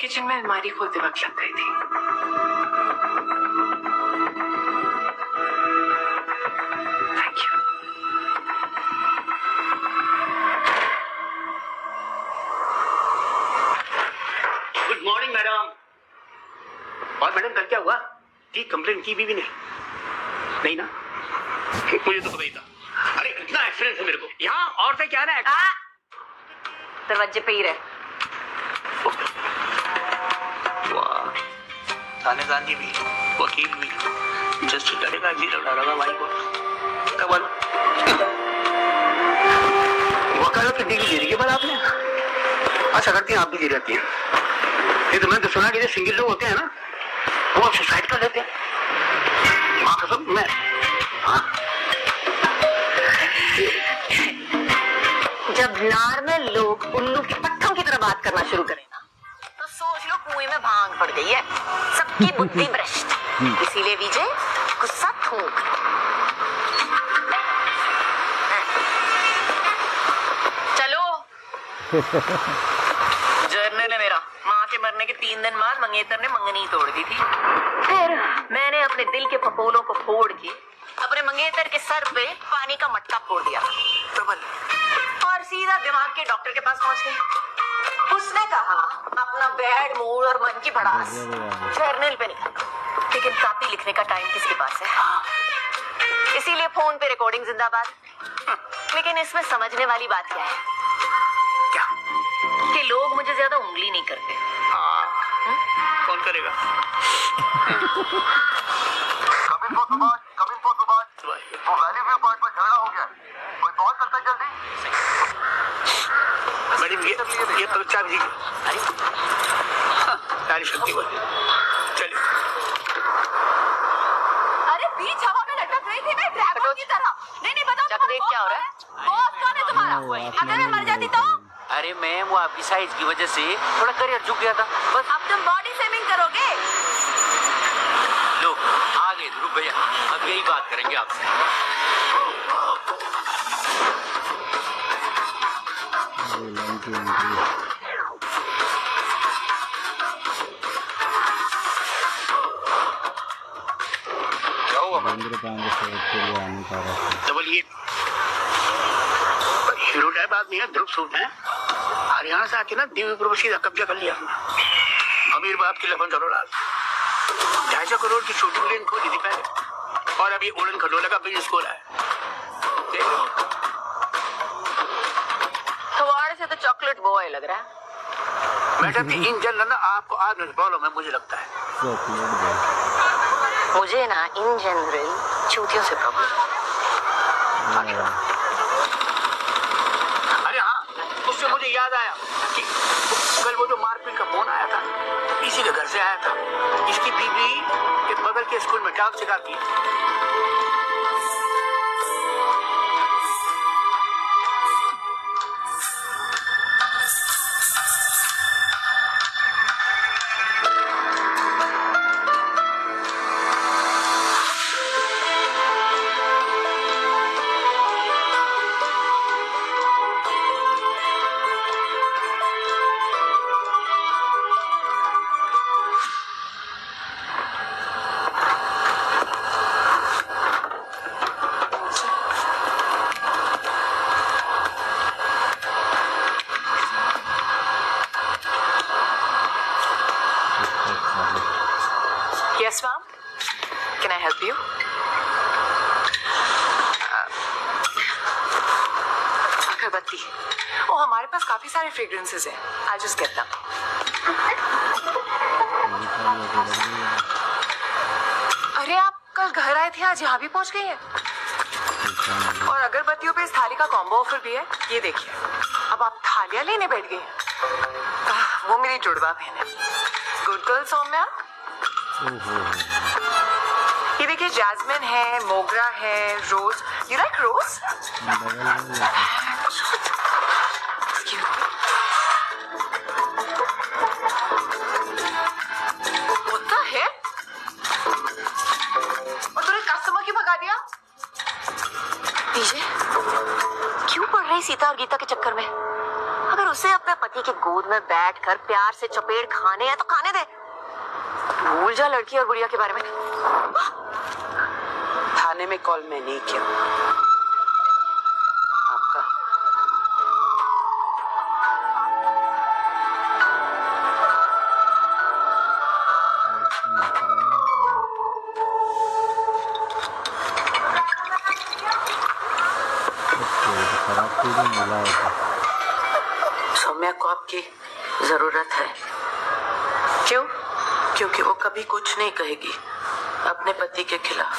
Kitchen में अलमारी खोलते वक्त लग गई थी। Thank you. Good morning madam. और मैडम कल क्या हुआ कि कंप्लेंट की भी नहीं? नहीं ना, मुझे तो पता ही था। अरे इतना एक्सीडेंट है मेरे को यहाँ। औरतें क्या ना दरवाजे पे ही रहे। वाह, थानेदार जी भी, वकील भी, जस्ट डरेगा जी लगा भाई को। क्या बोलो? वकालत की डिग्री दे दी के बाद आपने? अच्छा करती हैं आप भी दे रहती हैं। ये तो मैंने तो सुना कि जो सिंगल लोग होते हैं ना वो सुसाइड कर लेते हैं। माँ कसम मैं। हाँ, जब नॉर्मल लोग उल्लू के पट्टों की तरह बात करना शुरू करें ना तो सोच लो कुएं में भांग पड़ गई है, सबकी बुद्धि भ्रष्ट। इसीलिए विजय गुस्सा थूक। चलो जर्नल है मेरा। माँ के मरने के 3 दिन बाद मंगेतर ने मंगनी तोड़ दी थी। फिर मैंने अपने दिल के फपोलों को फोड़ के अपने मंगेतर के सर पे पानी का मटका फोड़ दिया और सीधा दिमाग के डॉक्टर के पास पहुंच गई। उसने कहा अपना बैड मूड और मन की भड़ास जर्नल पे नहीं, लेकिन कापी लिखने का टाइम किसके पास है। इसीलिए फोन पे रिकॉर्डिंग जिंदाबाद। लेकिन इसमें समझने वाली बात क्या है? क्या कि लोग मुझे ज्यादा उंगली नहीं करते। कौन करेगा? Coming for Subhash. वो वैली व्यू पॉइंट पर झगड़ा हो गया। कोई पहुंच सकता है जल्दी? मैडम ये परीक्षा भी सारी शक्ति बोली। चलिए। अरे बीच हवा में लटक रही थी मैं ड्रैगन की तरह। नहीं बताओ चक देख क्या हो रहा है? बॉस कौन है तुम्हारा? अगर मैं मर जाती तो? अरे मैम वो आपकी साइज की वजह से थोड़ा करियर झुक गया था बस। अब तुम बॉडी शेमिंग करोगे? लो आ गए ध्रुव भैया, अब यही बात करेंगे आपसे। डबल ये हीरो टाइप आदमी है, ध्रुव सूट है। हरियाणा से आके ना देवीपुर पर सीधा कब्जा कर लिया। अमीर बाप की लखन करोड़ 250 करोड़ की शूटिंग लेन खोली थी पहले, और अभी उड़न खटोला का बिजनेस खोला है। थोड़े से तो चॉकलेट बॉय लग रहा है। मैडम इन जनरल ना आपको आज प्रॉब्लम है मुझे लगता है। मुझे ना इन जनरल चूतियों से प्रॉब्लम। अरे हाँ, उससे मुझे याद आया कि कल वो जो मारपीट का फोन आया था इसी के घर से आया था। इसकी बीवी के बगल के स्कूल में डाक सिखाती है। Yes, ma'am. Can I help you? अगरबत्ती। ओ हमारे पास काफी सारे फ्रेग्रेंसेस हैं। I'll just get them. अरे आप कल घर आए थे, आज यहाँ भी पहुँच गई हैं। और अगरबत्तियों पे इस थाली का कॉम्बो ऑफर भी है, ये देखिए। अब आप थालियाँ लेने बैठ गई हैं। वो मेरी जुड़वा बहन है। Good girl Saumya. ये देखिए जैस्मिन है, मोगरा है, rose. You like rose? What the hell? और तूने कस्टमर क्यों भगा दिया? विजय, क्यों पड़ रही सीता और गीता के चक्कर में? अगर अगर उसे अपने पति की गोद में बैठकर प्यार से चपेट खाने हैं तो खाने दे। भूल जा लड़की और गुड़िया के बारे में। थाने में कॉल मैं नहीं किया, आपका। सौम्या को आपकी जरूरत है। क्यों? क्योंकि वो कभी कुछ नहीं कहेगी अपने पति के खिलाफ।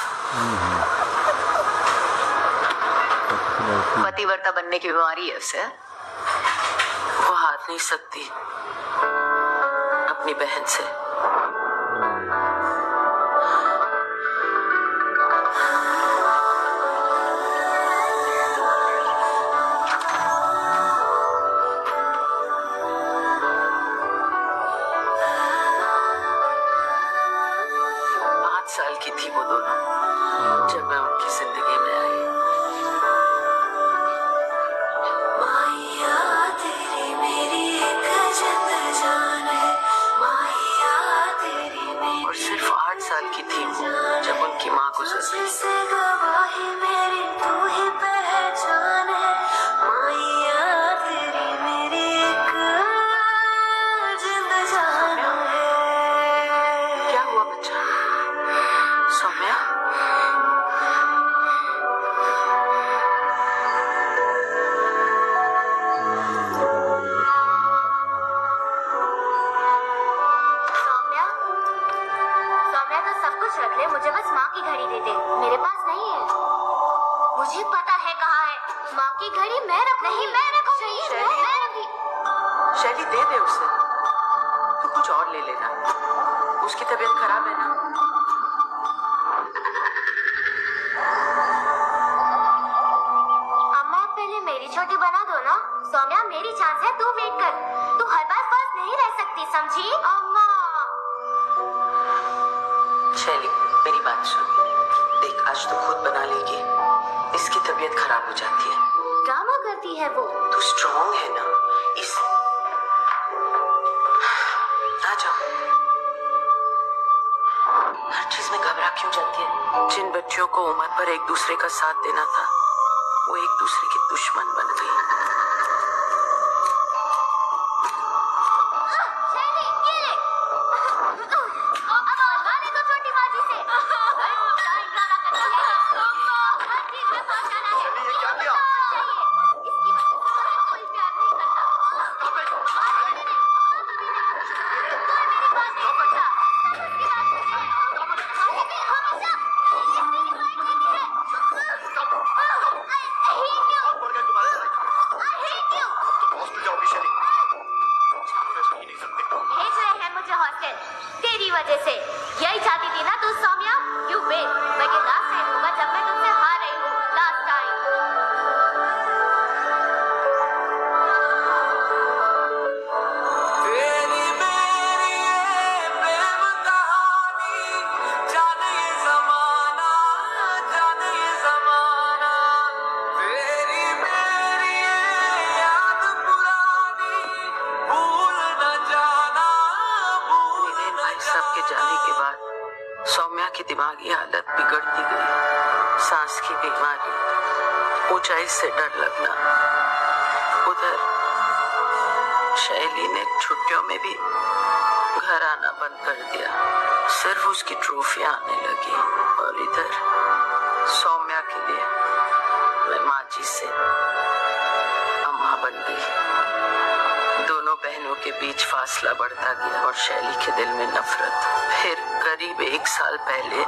पतिव्रता बनने की बीमारी है उसे। वो हाथ नहीं सकती अपनी बहन से। साल की थी वो दोनों जब मैं उनकी जिंदगी में आई। और सिर्फ 8 साल की थी वो जब उनकी माँ गुजर गई। क्या हुआ बच्चा? सौम्या? सौम्या, सौम्या तो सब कुछ रख ले, मुझे बस माँ की घड़ी दे दे। मेरे पास नहीं है। मुझे पता है कहाँ है माँ की घड़ी। मैं रख नहीं, मैं रखूंगी। शैली? मैं रखी। शैली दे दे उसे, तू कुछ और ले लेना, उसकी तबीयत खराब है ना। अम्मा पहले मेरी छोटी बना दो ना। सौम्या मेरी चांस है, तू वेट कर। तू हर बार पास नहीं रह सकती, समझी? अम्मा शैली मेरी बात सुन, देख आज तो खुद बना लेगी, इसकी तबीयत खराब हो जाती है। ड्रामा करती है वो। तू स्ट्रॉन्ग है ना, इस आ जाओ। हर चीज में घबरा क्यों जाती है? जिन बच्चियों को उम्र पर एक दूसरे का साथ देना था वो एक दूसरे की दुश्मन बन गई। शैली, ये ले। अब बनवाने दो छोटी बाजी से। ड्रामा करती है। हर चीज में पहुंचाना है। शैली, ये क्या किया? इसकी वजह से मुझे कोई प्यार नहीं करता। कोई मेरी बात नहीं सुनता। तेरी वजह से यही चाहती थी ना तू सौम्या। यू वेट, मैं ये लास्ट टाइम होगा जब मैं तुमसे हार रही हूँ। लास्ट सबके जाने के बाद सौम्या की दिमागी हालत बिगड़ती गई। सांस की बीमारी, ऊंचाई से डर लगना। उधर शैली ने छुट्टियों में भी घर आना बंद कर दिया, सिर्फ उसकी ट्रॉफियां आने लगी। और इधर सौम्या के लिए मैं माँ जी से अम्मा बन गई। दोनों बहनों के बीच फासला बढ़ता गया और शैली के दिल में नफरत। फिर करीब 1 साल पहले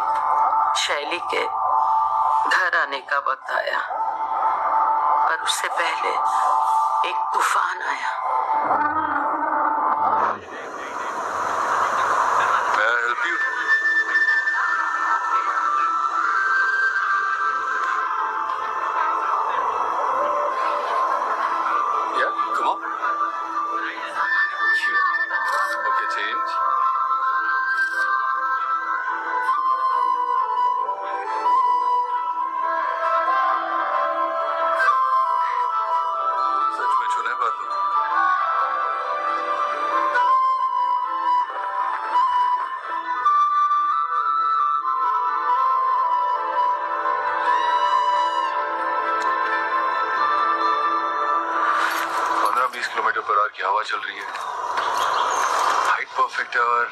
शैली के घर आने का वक्त आया, पर उससे पहले एक तूफान आया। May I help you? Yeah, come on. Cute. Okay, change. सच में छूने बात हो। किलोमीटर पर आवर की हवा चल रही है, हाइट परफेक्ट है और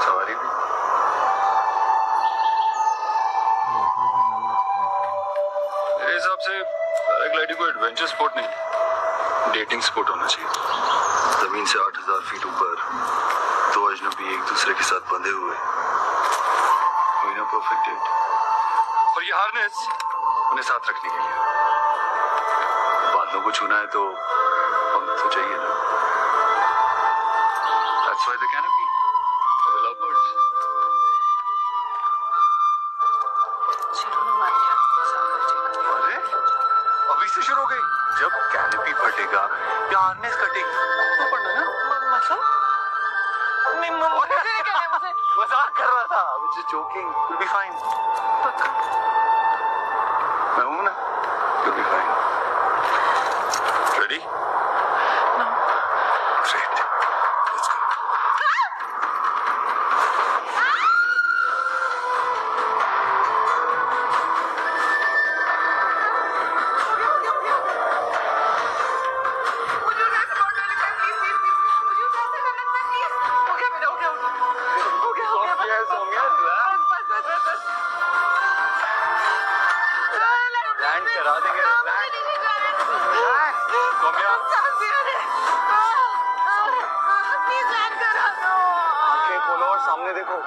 सवारी भी। मेरे हिसाब से पैराग्लाइडिंग को एडवेंचर स्पोर्ट नहीं, डेटिंग स्पोर्ट होना चाहिए। जमीन से 8000 फीट ऊपर दो अजनबी एक दूसरे के साथ बंधे हुए, कोई ना परफेक्ट डेट। और ये हार्नेस उन्हें साथ रखने के लिए। बादलों को छूना है तो पंख तो चाहिए ना। That's why the canopy, the lovebirds. अरे अभी से शुरू हो गई। जब कैनोपी फटेगा या हार्नेस कटेगी तो पढ़ना ना। मजाक कर रहा था। I was just joking. You'll be fine. मैं हूं ना। You'll be fine. Ready? No. Great. Let's go. Land करा देंगे। सौम्या, आंखें खोलो और सामने देखो।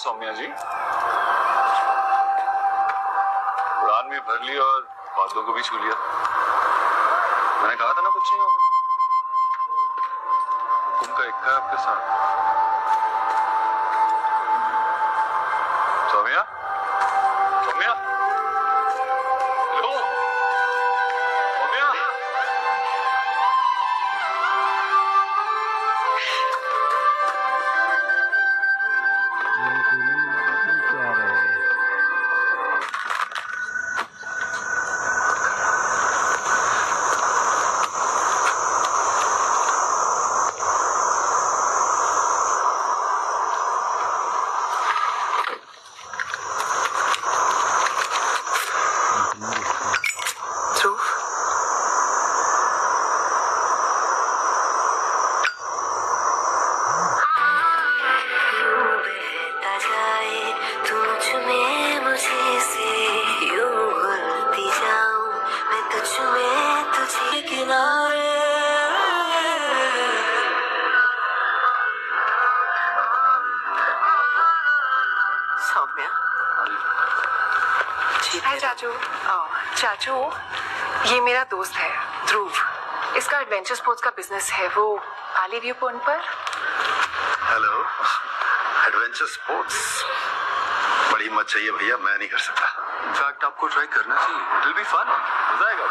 सौम्या जी, उड़ान भी भर ली और बादलों को भी छू लिया। मैंने कहा था ना कुछ नहीं होगा। हुक्म का इक्का है आपके साथ। सौम्या, सौम्या, हेलो, सौम्या। हाय चाचू। चाचू, ये मेरा दोस्त है ध्रुव। इसका एडवेंचर स्पोर्ट्स का बिजनेस है। वो आली व्यू पॉइंट पर। हेलो, एडवेंचर स्पोर्ट्स बड़ी हिम्मत चाहिए भैया, मैं नहीं कर सकता। इनफैक्ट आपको ट्राई करना चाहिए। इट विल बी फन, मजा आएगा।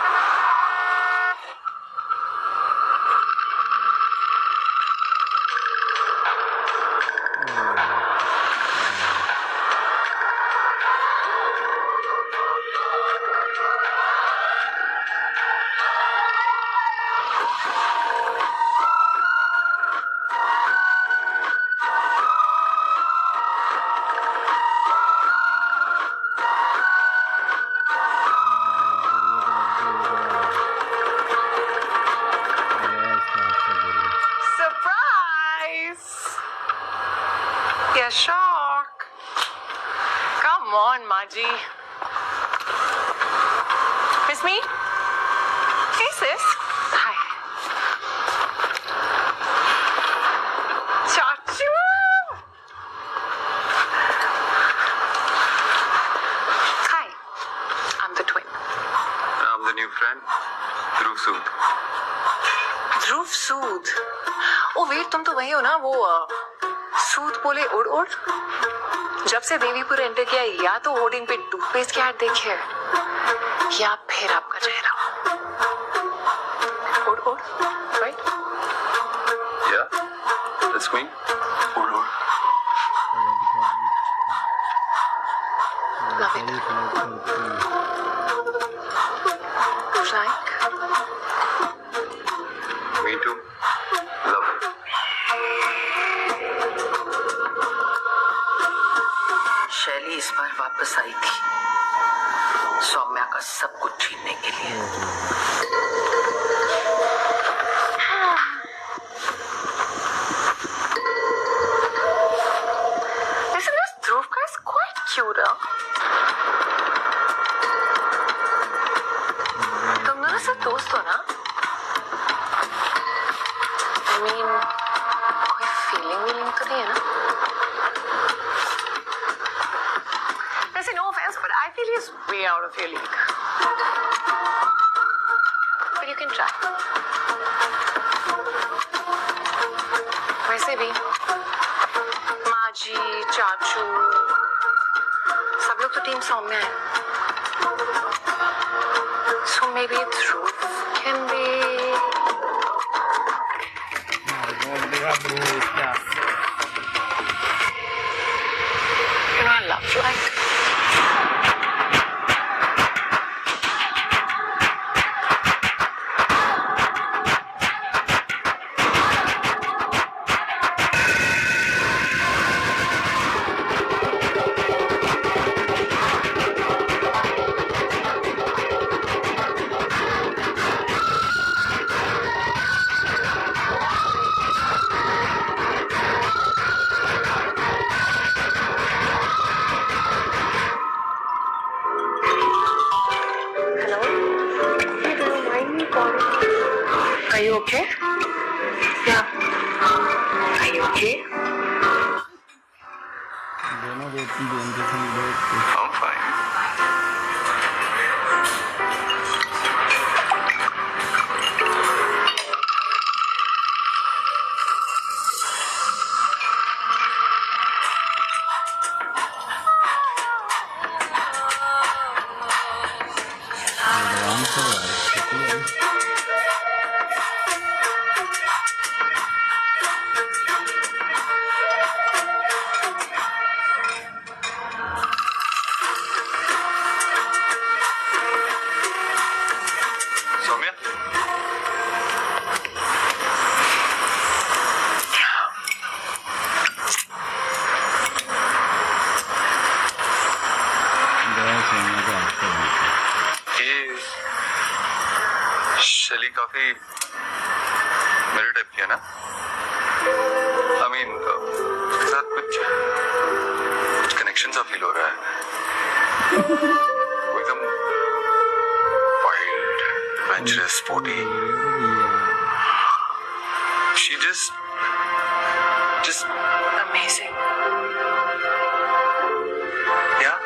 Yeah, shock. Come on, Maji. Miss me? Hey, sis. Hi. Chachu. Hi. I'm the twin. I'm the new friend, Dhruv Sood. Dhruv Sood. Oh wait, तुम तो वही हो ना वो सूद बोले उड़ उड़। जब से देवीपुर एंटर किया या तो होर्डिंग पे टूथपेस्ट की ऐड देखी है या फिर आपका चेहरा। उड़ उड़, राइट? Yeah, that's me. उड़ उड़। Love it. Frank. Me too. Love it. शैली इस बार वापस आई थी सौम्या का सब कुछ छीनने के लिए। Listen, this Dhruv guy is quite cute, huh? तुम दोनों सब दोस्त हो ना? I mean, कोई feeling तो नहीं है ना? Listen, no offense, but I feel he's way out of your league. But you can try. वैसे भी माजी, चाचू सब लोग तो टीम सौम्या है। So maybe Dhruv can be. You know, I love like. Are you okay? Yeah. Are you okay? I'm fine. Saumya, ये शैली काफी मेरे टाइप की है ना? I mean, उसके साथ कुछ कनेक्शन सा फील हो रहा है। वो एकदम wild, adventurous, sporty. She just Amazing. yeah.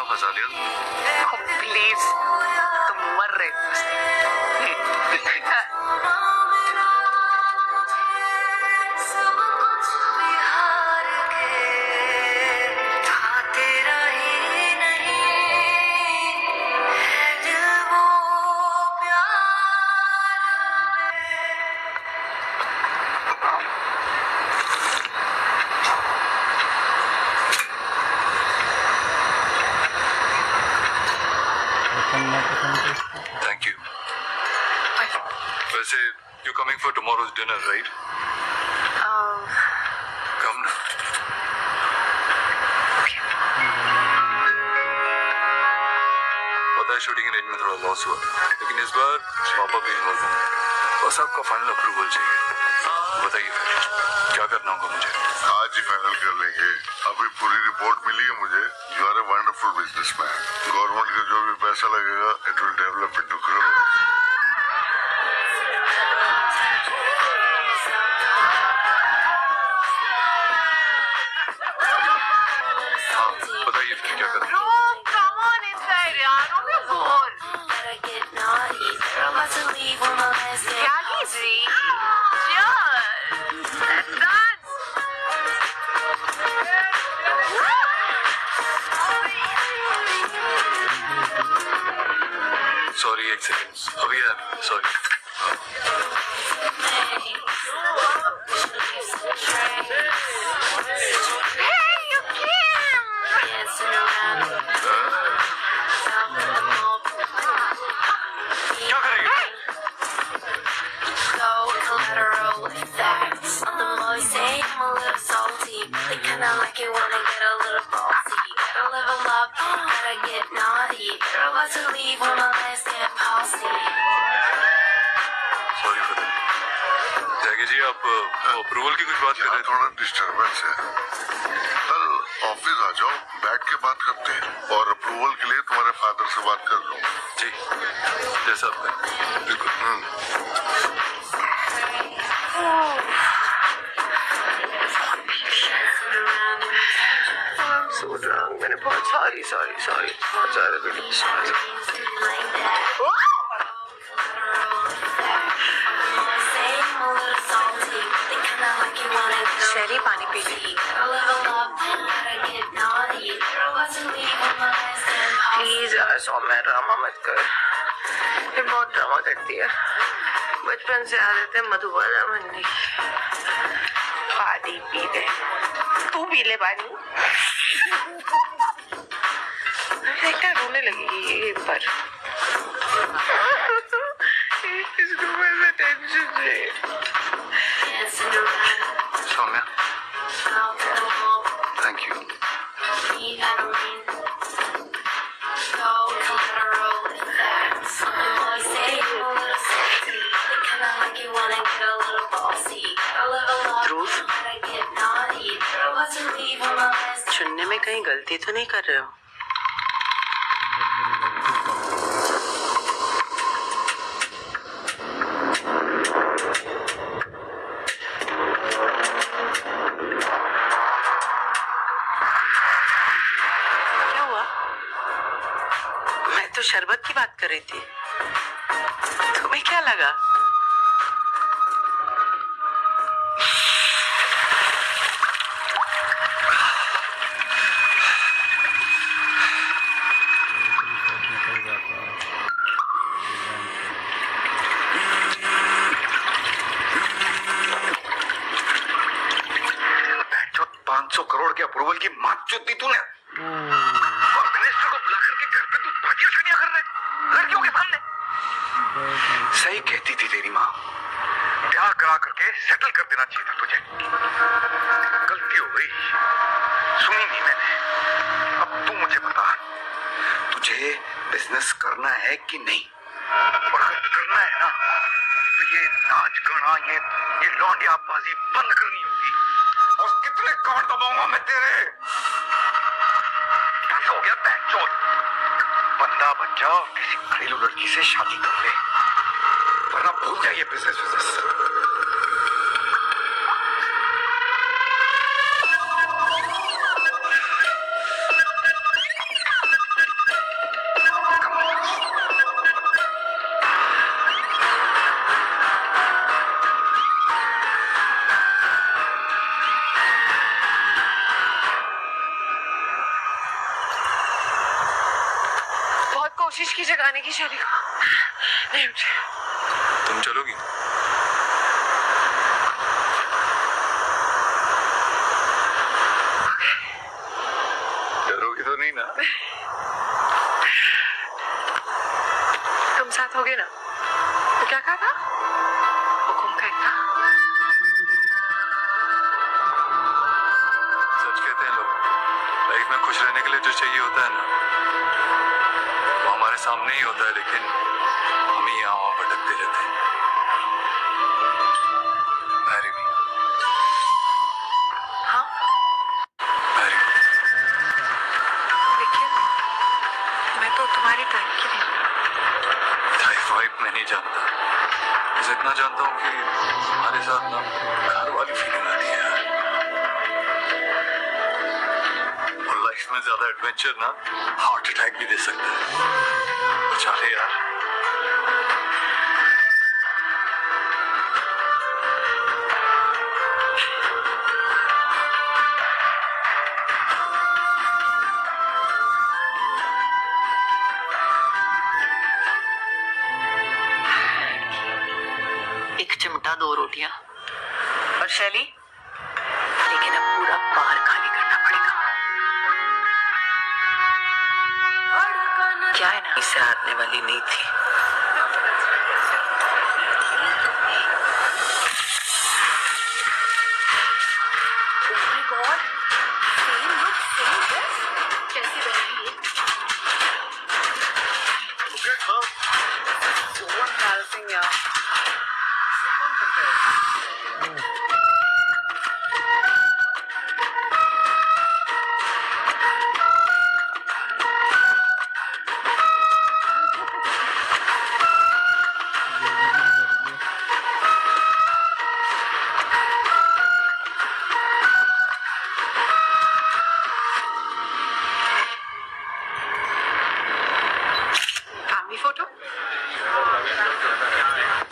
फंसा लिया। प्लीज, तुम मर रहे Thank you. वैसे you're coming for tomorrow's dinner, right? Come now. पता है शूटिंग रेंज में थोड़ा लॉस हुआ, लेकिन इस बार पापा भी इन्वॉल्व होंगे। बस आपका फाइनल अप्रूवल चाहिए। बताइए फिर क्या करना होगा मुझे? आज ही फाइनल कर लेंगे। अभी पूरी रिपोर्ट मिली है मुझे। You are a wonderful businessman. Government का जो भी पैसा लगेगा it will develop into growth. बताइए फिर क्या करना? Come on inside, यार, don't be bored. क्या कीजिए? Cheers. Dance. सॉरी, एक सेकंड। अभी यार सॉरी। Hey, you came. क्या करेंगे? सॉरी फतेह। जैकी जी, आप अप्रूवल की कुछ बात कर रहे यहाँ थे? थोड़ा डिस्टरबेंस है। कल ऑफिस आ जाओ, बैठ के बात करते हैं और अप्रूवल के लिए तुम्हारे फादर से बात कर लूँ। जी, जैसा आप कहें। बिल्कुल। मैंने बहुत सॉरी बहुत सारे शहरी पानी पी ली। प्लीज यार सौम्या, ड्रामा मत कर। ये बहुत ड्रामा करती है। बचपन से आदत है मधुबाला बनने की। पानी पी ले, तू पी ले पानी। देखता रोने लगेगी एक बार। इसको बस टेंशन है। Saumya, thank you. चुनने में कहीं गलती तो नहीं कर रहे हो? क्या हुआ? मैं तो शरबत की बात कर रही थी। तुम्हें क्या लगा? जो 500 करोड़ के अप्रूवल की मात चुत दी तूने और मिनिस्टर को बुला करके घर पे तू भाटिया छनिया कर रहे लड़कियों के सामने। सही कहती थी तेरी माँ, ब्याह करा करके सेटल कर देना चाहिए था तुझे। गलती हो गई, सुनी नहीं मैंने। अब तू मुझे बता, तुझे बिजनेस करना है कि नहीं? और अगर करना है ना तो ये नाच गाना, ये लौंडियाबाजी बंद करनी होगी। और कितने कांड दबाऊंगा मैं तेरे। बस हो गया पैंचोद। बंदा बन जा और किसी घरेलू लड़की से शादी कर ले, वरना भूल जाइए बिजनेस। बहुत कोशिश की जगाने की शैली को। नहीं मुझे। तुम चलोगी? डरोगी तो नहीं ना? तुम साथ होगे ना? तो क्या कहा था? हुकुम करना। सच कहते हैं लोग, लाइफ में खुश रहने के लिए जो चाहिए होता है ना, वो हमारे सामने ही होता है, लेकिन हम ही यहाँ वहाँ भटकते रहते हैं। Marry me. हाँ मैरी मी। लेकिन मैं तो तुम्हारी टाइप की नहीं हूँ। टाइप वाइप मैं नहीं जानता, बस इतना जानता हूँ कि हमारे साथ ना घर वाली फीलिंग आती है यार। और लाइफ में ज्यादा एडवेंचर ना हार्ट अटैक भी दे सकता है। बचा ले यार। एक चिमटा 2 रोटियां और शैली, लेकिन अब पूरा बार खाली करना पड़ेगा। क्या है ना, इससे हारने वाली नहीं थी। Family photo.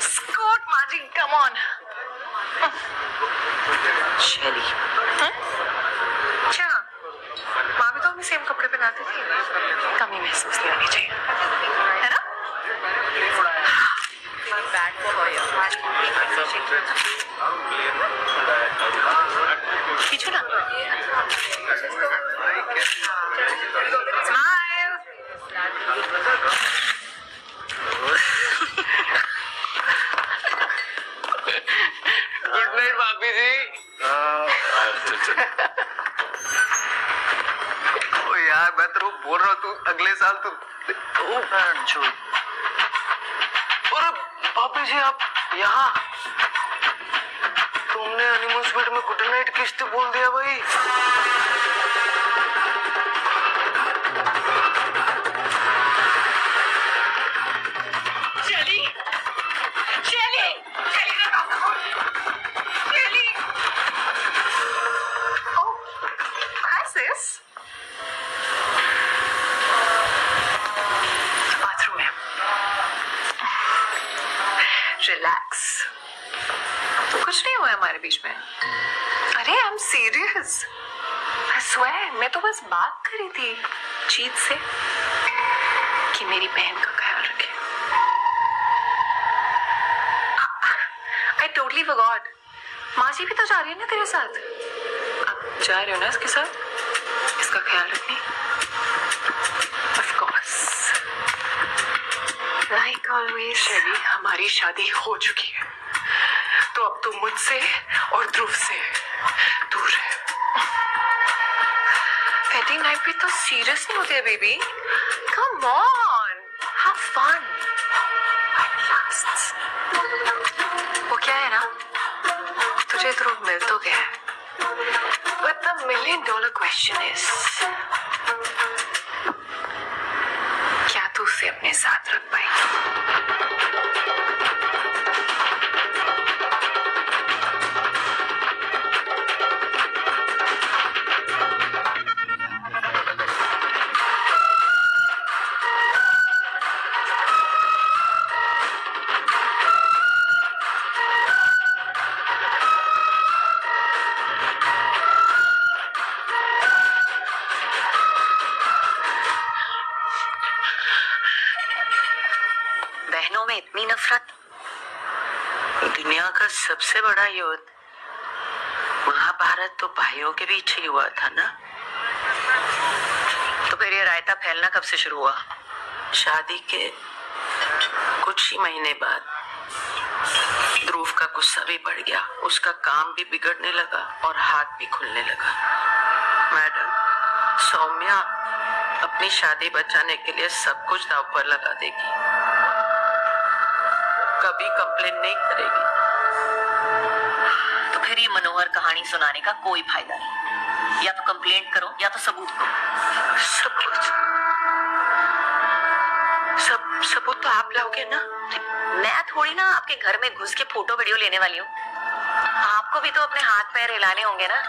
Scott magic, come on. Shaily, अच्छा, माँ भी तो हमें सेम कपड़े पहनाती थी, कमी महसूस नहीं होनी चाहिए, है ना? बैड फॉर खींचो ना। स्माइल। गुड नाइट भाभी जी। ओ यार मैं तेरे को बोल रहा हूँ, तू अगले साल तू और भाभी जी आप यहाँ, तुमने हनीमून स्वीट में गुड नाइट किस तो बोल दिया भाई। शैली, शैली, शैली का शैली। Oh, hi sis. बाथरूम में। रिलैक्स, कुछ नहीं हुआ हमारे बीच में। अरे I am serious, I swear, मैं तो बस बात करी थी जीत से कि मेरी बहन का ख्याल रखे। आई टोटली फॉरगॉट, माँ जी भी तो जा रही है ना तेरे साथ। आप जा रहे हो ना इसके साथ, इसका ख्याल रखने। Of course, like always. शैली, हमारी शादी हो चुकी है, तो अब तुम मुझसे और ध्रुव से दूर है। वेडिंग नाइट भी तो सीरियस नहीं होते baby, come on, have fun. वो क्या है ना, तुझे ध्रुव मिल तो गया है, बट द $1,000,000 क्वेश्चन इज, क्या तू उसे अपने साथ रख पाएगी? बहनों में इतनी नफरत। दुनिया का सबसे बड़ा युद्ध महाभारत तो भाइयों के बीच ही हुआ था ना, तो फिर ये रायता फैलना कब से शुरू हुआ? शादी के कुछ ही महीने बाद ध्रुव का गुस्सा भी बढ़ गया, उसका काम भी बिगड़ने लगा और हाथ भी खुलने लगा। मैडम, सौम्या अपनी शादी बचाने के लिए सब कुछ दांव पर लगा देगी, कभी कंप्लेन नहीं करेगी। तो फिर ये मनोहर कहानी सुनाने का कोई फायदा नहीं। या तो कंप्लेंट करो या तो सबूत दो। सबूत तो आप लाओगे ना? मैं थोड़ी ना आपके घर में घुस के फोटो वीडियो लेने वाली हूँ। आपको भी तो अपने हाथ पैर हिलाने होंगे ना।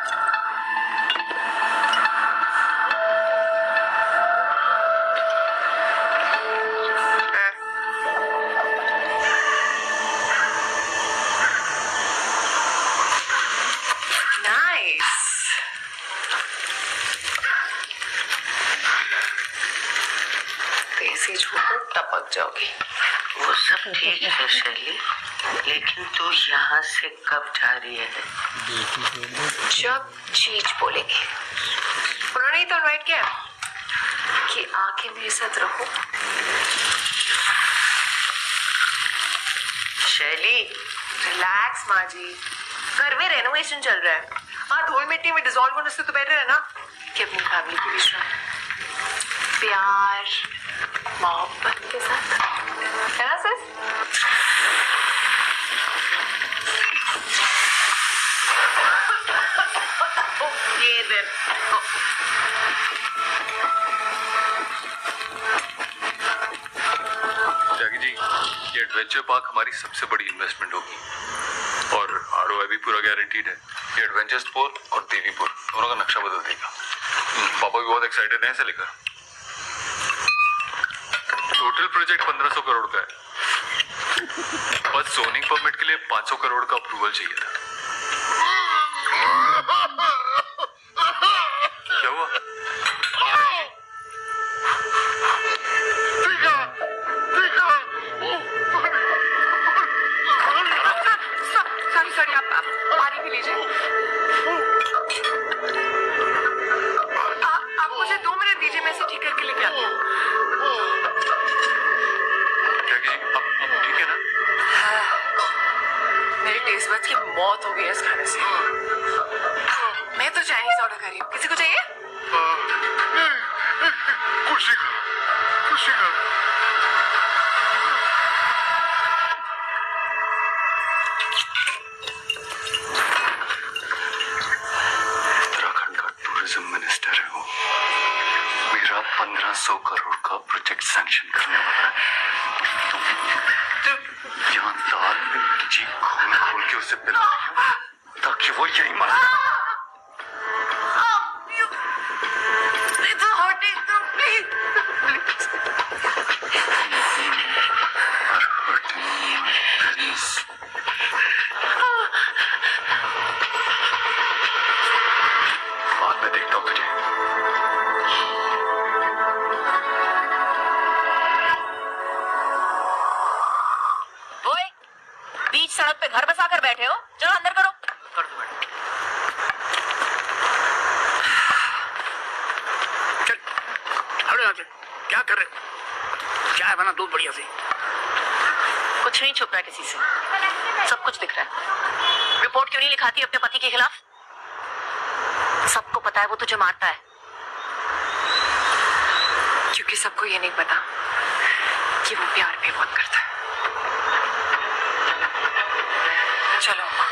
देसी झूठ टपक जाओगी। वो सब ठीक है शैली, लेकिन तू यहाँ से कब जा रही है? जब चीज बोलेगी। उन्होंने ही तो इनवाइट किया कि आके मेरे साथ रहो। शैली रिलैक्स माँ जी, घर में रेनोवेशन चल रहा है। हाँ, धूल मिट्टी में डिजॉल्व होने से तो बेटर है ना कि अपनी फैमिली के बीच में प्यार मोहब्बत के साथ, है ना सर? ये दिन त्यागी जी, ये एडवेंचर पार्क हमारी सबसे बड़ी इन्वेस्टमेंट होगी और आरओआई भी पूरा गारंटीड है। ये एडवेंचर स्पोर्ट और देवीपुर दोनों का नक्शा बदल देगा। पापा भी बहुत एक्साइटेड हैं इसे लेकर। टोटल प्रोजेक्ट 1500 करोड़ का है। बस जोनिंग परमिट के लिए 500 करोड़ का अप्रूवल चाहिए था। क्या हुआ? सॉरी, आप पानी पी लीजिए। आप मुझे 2 मिनट दीजिए, मैं इसे ठीक करके लेके आती हूँ। ठीक है ना? मेरी टेस्ट बड्स की मौत हो गई है इस खाने से। मैं तो चाइनीज ऑर्डर कर रही हूँ। किसी को चाहिए? कुछ उत्तराखंड का टूरिज्म मिनिस्टर है वो। मेरा 1500 करोड़ का प्रोजेक्ट सैंक्शन करने वाला है। यहाँ दाल में जी खोल के उसे पिला ताकि वो यही मर जाए। बाद में देखता हूँ तुझे। ओए, बीच सड़क पे घर बसा कर बैठे हो, चलो अंदर करो। कर दो मैडम। चल हटो यहाँ से। क्या कर रहे हो? चाय बना दूध बढ़िया से। कुछ नहीं छुप रहा है किसी से, सब कुछ दिख रहा है। रिपोर्ट क्यों नहीं लिखाती अपने पति के खिलाफ? सबको पता है वो तुझे मारता है। क्योंकि सबको ये नहीं पता कि वो प्यार भी बहुत करता है। चलो अम्मा।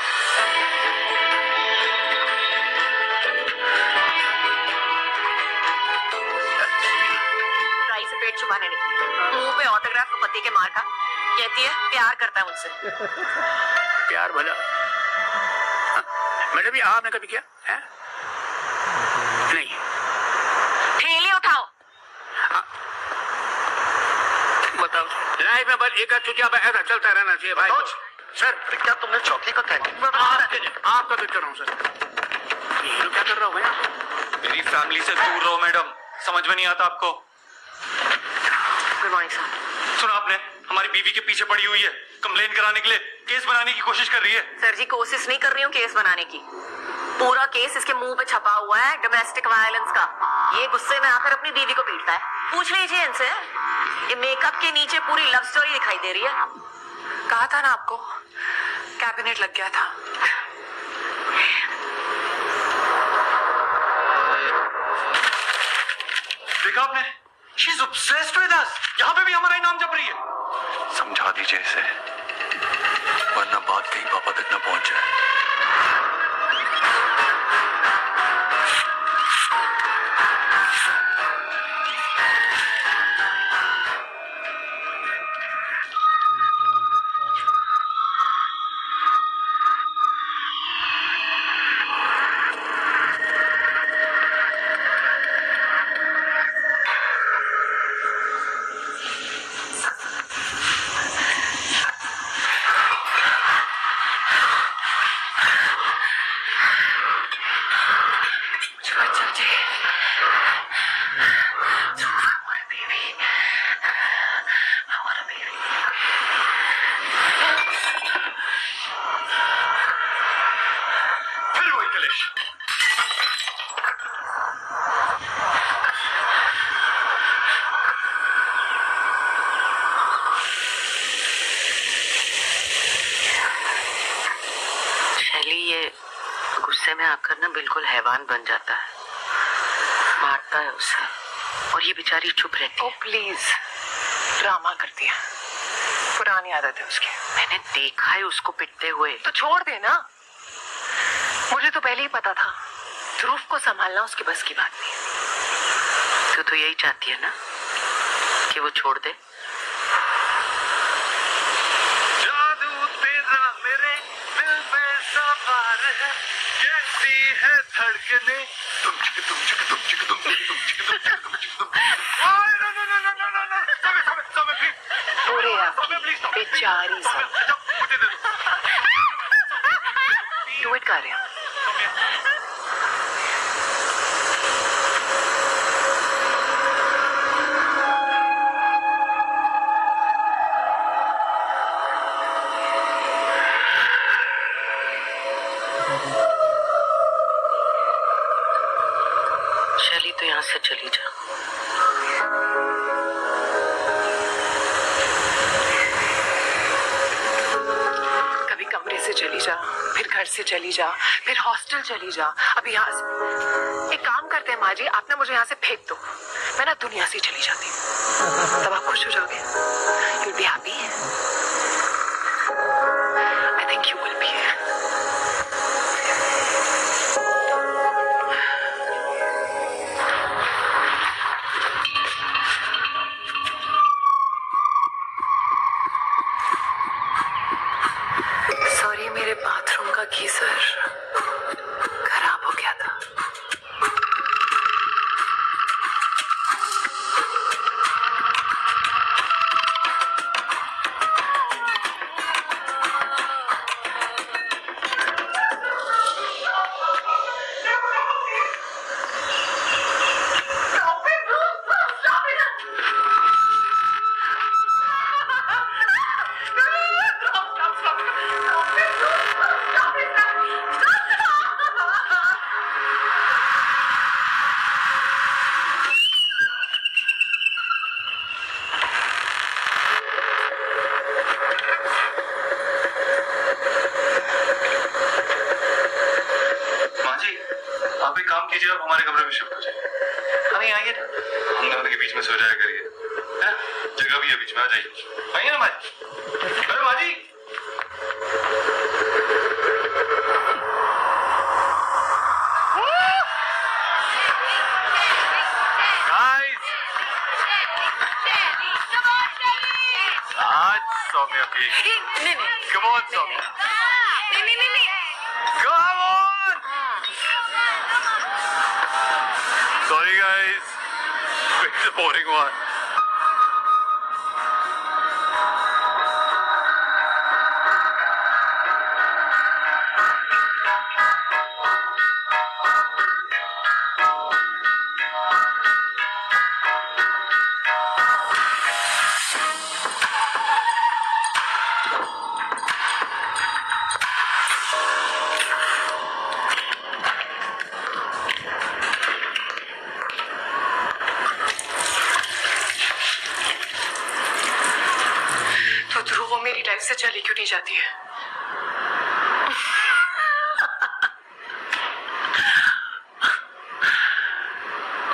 ट्राई से पेट छुपाने निकली, मुंह पे ऑटोग्राफ तो पति के मार का। कहती है प्यार करता है मुझसे। प्यार भला मैडम, ये आपने कभी किया है? नहीं। थैली उठाओ। बताओ, लाइफ में बस एक चुटिया ऐसा चलता रहना चाहिए भाई। सर, क्या तुमने चौकी का कैंटीन? आपका वेट कर रहा हूँ सर। ये हीरो क्या कर रहा हूँ मैं? मेरी फैमिली से दूर रहो मैडम, समझ में नहीं आता आपको? Good morning sir. सुना आपने, हमारी बीवी के पीछे पड़ी हुई है, कंप्लेन कराने के लिए केस बनाने की कोशिश कर रही है। सर जी, कोशिश नहीं कर रही हूँ केस बनाने की। पूरा केस इसके मुंह पे छपा हुआ है, डोमेस्टिक वायलेंस का। ये गुस्से में आकर अपनी बीवी को पीटता है। पूछ लीजिए इनसे, ये मेकअप के नीचे पूरी लव स्टोरी दिखाई दे रही है। कहा था ना आपको, कैबिनेट लग गया था। देखा आपने, she is obsessed with us. यहाँ पे भी हमारा ही नाम जप रही है। समझा दीजिए इसे, वरना बात कहीं पापा तक न पहुंच जाए। फिर वही कलेश। शैली ये गुस्से में आकर ना बिल्कुल हैवान बन जाता है, मारता है उसे, और ये बेचारी चुप रहती ओ है। प्लीज, ड्रामा करती है, पुरानी आदत है उसकी। मैंने देखा है उसको पिटते हुए। तो छोड़ दे ना, मुझे तो पहले ही पता था ध्रुव को संभालना उसके बस की बात नहीं। तो यही चाहती है ना कि वो छोड़ दे। जादू तेरा मेरे दिल पे सवार है, कैसी है धड़कने तुम चिक तुम चिक तुम चिक तुम चिक तुम चिक तुम चिक तुम चिक तुम। ओए no no no no no no no, समय प्लीज। पूरे समय प्लीज stop। बेचारी सा। अच्छा, मुझे दे दो। डू इट कर रहे हैं। शैली तो यहाँ से चली जा। कभी कमरे से चली जा, फिर घर से चली जा, फिर हॉस्टल चली जा, अभी यहाँ से। एक काम करते हैं माँ जी, आप ना मुझे यहाँ से फेंक दो, मैं ना दुनिया से चली जाती हूँ, तब आप खुश हो जाओगे। You'll be happy? I think you will be. Sorry, मेरे बाथरूम का गीजर खराब हो गया था। माँ जी, आप एक काम कीजिए, आप हमारे कमरे में शिफ्ट हो जाइए। हमें आइए ना। हम दोनों के बीच में सो जाया करिए, है? जगह भी है बीच में, आ जाइए। आइए ना माँ जी। अरे माँ जी। Guys, आज सौम्या की। Come on, Saumya. Come on. Sorry guys, it's a boring one. तो ध्रुव वो मेरी लाइफ से चली क्यों नहीं जाती है?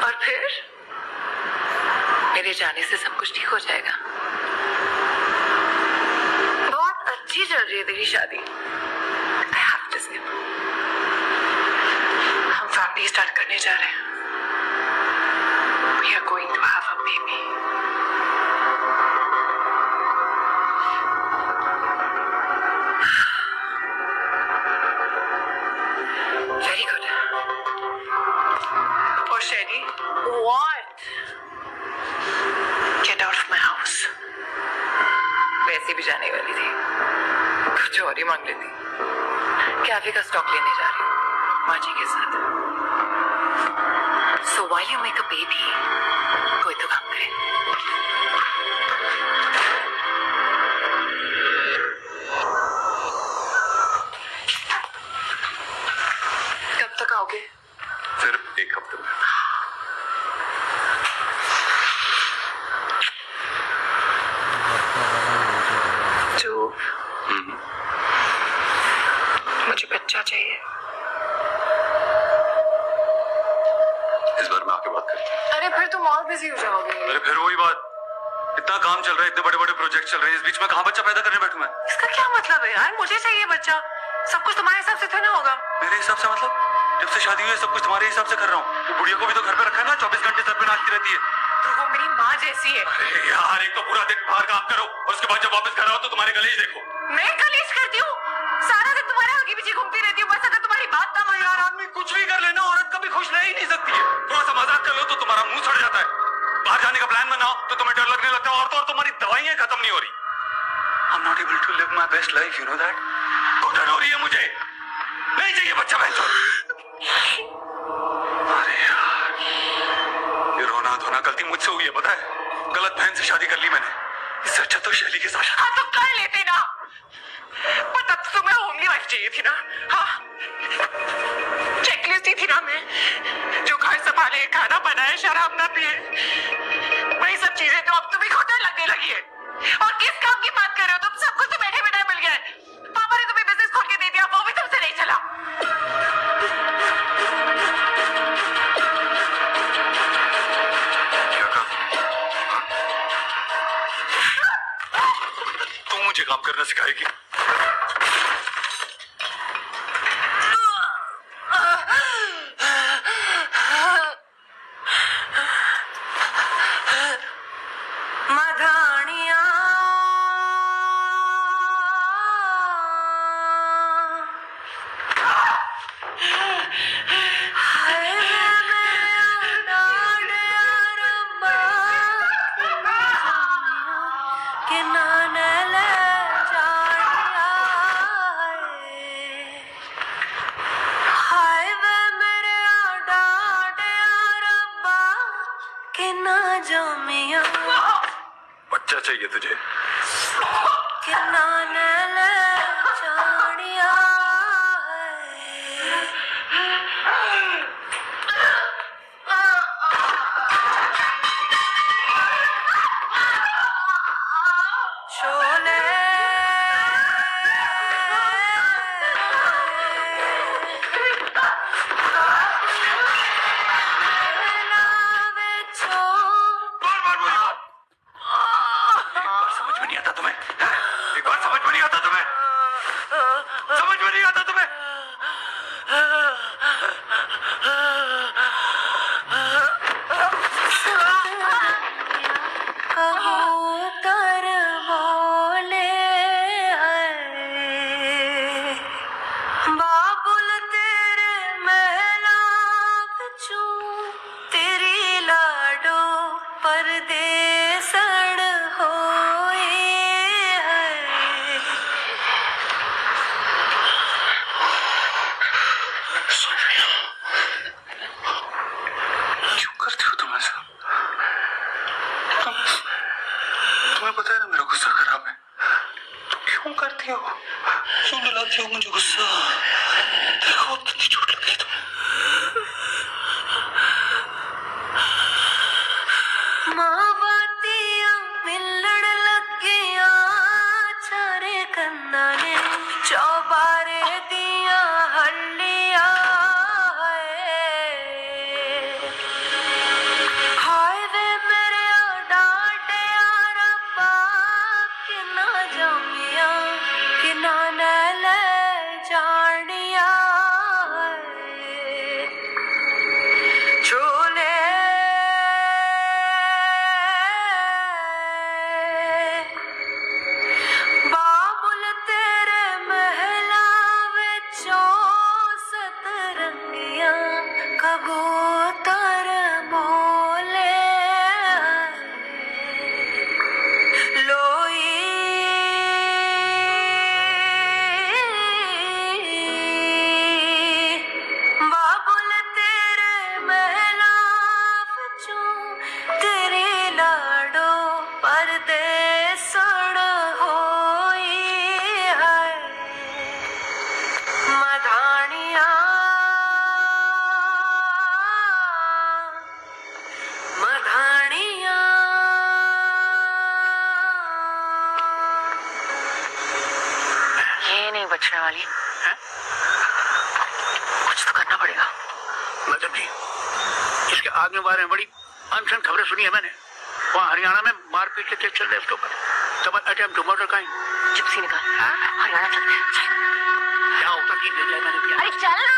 और फिर जाने से सब कुछ ठीक हो जाएगा। बहुत अच्छी चल रही है तेरी शादी। I have to say, हम फैमिली स्टार्ट करने जा रहे हैं। We are going to have a baby. Very good. Oh, Sherry. What? Get out of my house. वैसे भी जाने वाली थी, कुछ और ही मांग लेती। कैफे का स्टॉक लेने जा रही हूँ माँ जी के साथ। So while you make a baby, कोई तो काम करे। कब तक आओगे? सिर्फ एक हफ्ते में। जो मुझे बच्चा चाहिए। इस बार मैं आके बात करें। अरे फिर तुम और बिजी हो जाओगे। अरे फिर वही बात, इतना काम चल रहा है, इतने बड़े बड़े प्रोजेक्ट चल रहे हैं, इस बीच में कहाँ बच्चा पैदा करने बैठूं मैं? इसका क्या मतलब है यार? मुझे चाहिए बच्चा। सब कुछ तुम्हारे हिसाब से थोड़ी ना होगा। मेरे हिसाब से मतलब? जब से शादी हुई है सब कुछ तुम्हारे हिसाब से कर रहा हूँ। वो बुढ़िया को भी तो घर पे रखा है ना, 24 घंटे सर पे नाचती रहती है। तो वो मेरी माँ जैसी है। अरे यार, एक तो पूरा दिन बाहर काम करो और उसके बाद जब वापस घर आओ तो तुम्हारे गले ही देखो। मैं कलेश करती हूँ, सारा दिन तुम्हारे आगे पीछे घूमती रहती हूँ, बस अगर तुम्हारी बात ना माने। यार आदमी कुछ भी कर लेना, औरत कभी खुश रह ही नहीं सकती है। थोड़ा सा मजाक कर लो तो तुम्हारा मुंह सड़ जाता है। बाहर जाने का प्लान बनाओ तो तुम्हें डर लगने लगता है, और तो और तुम्हारी दवाइयां खत्म नहीं हो रही। I'm not able to live my best life, you know that? घुटन हो रही है मुझे, नहीं चाहिए बच्चा बहन। अरे यार, ये रोना धोना गलती मुझसे हुई है, पता है? गलत बहन से शादी कर ली मैंने। इससे अच्छा तो शैली के साथ। हाँ तो कर लेते ना, पर तब तो तुम्हें होमली वाइफ चाहिए थी ना। हाँ, चेकलिस्ट ही थी ना मैं, जो घर संभाले, खाना बनाए, शराब ना पिए, वही सब चीजें तो अब तुम्हें घुटन लगने लगी है। और किस काम की बात कर रहे हो तुम? सब कुछ तो बैठे बैठे मिल गया है। पापा ने तुम्हें बिजनेस खोल के दे दिया, वो भी तुमसे नहीं चला। क्या काम? तू मुझे काम करना सिखाएगी? मधानिया बच्चा चाहिए तुझे? समझ में नहीं आता तुम्हें? एक बार समझ में नहीं आता तुम्हें? समझ में नहीं आता तुम्हें? कबूतर बोले बाबुल तेरे महला बचूं, तेरी लाडो परदेसड़ होए है। क्यों करती हो तुम ऐसा? तुम्हें पता है ना मेरा गुस्सा खराब है, तो क्यों करती हो? क्यों दिलाती हो मुझे गुस्सा? देखो अब कितनी चोट लगी तुम्हें। मावातियां मिलड़ लगिया चारे कंदा ने, चौबारे दिया हल्लिया हाय वे मेरे बचने वाली हैं? कुछ तो करना पड़ेगा। मैडम जी, इसके आगे बारे में बड़ी अनसन खबरें सुनी है मैंने। वहाँ हरियाणा में मारपीट के केस चल रहे हैं उसके ऊपर। डबल अटेम्प्ट टू मर्डर का ही। जिप्सी निकाल, हरियाणा चलते हैं। चल। क्या होता कि ले जाए मैंने किया। अरे चल ना।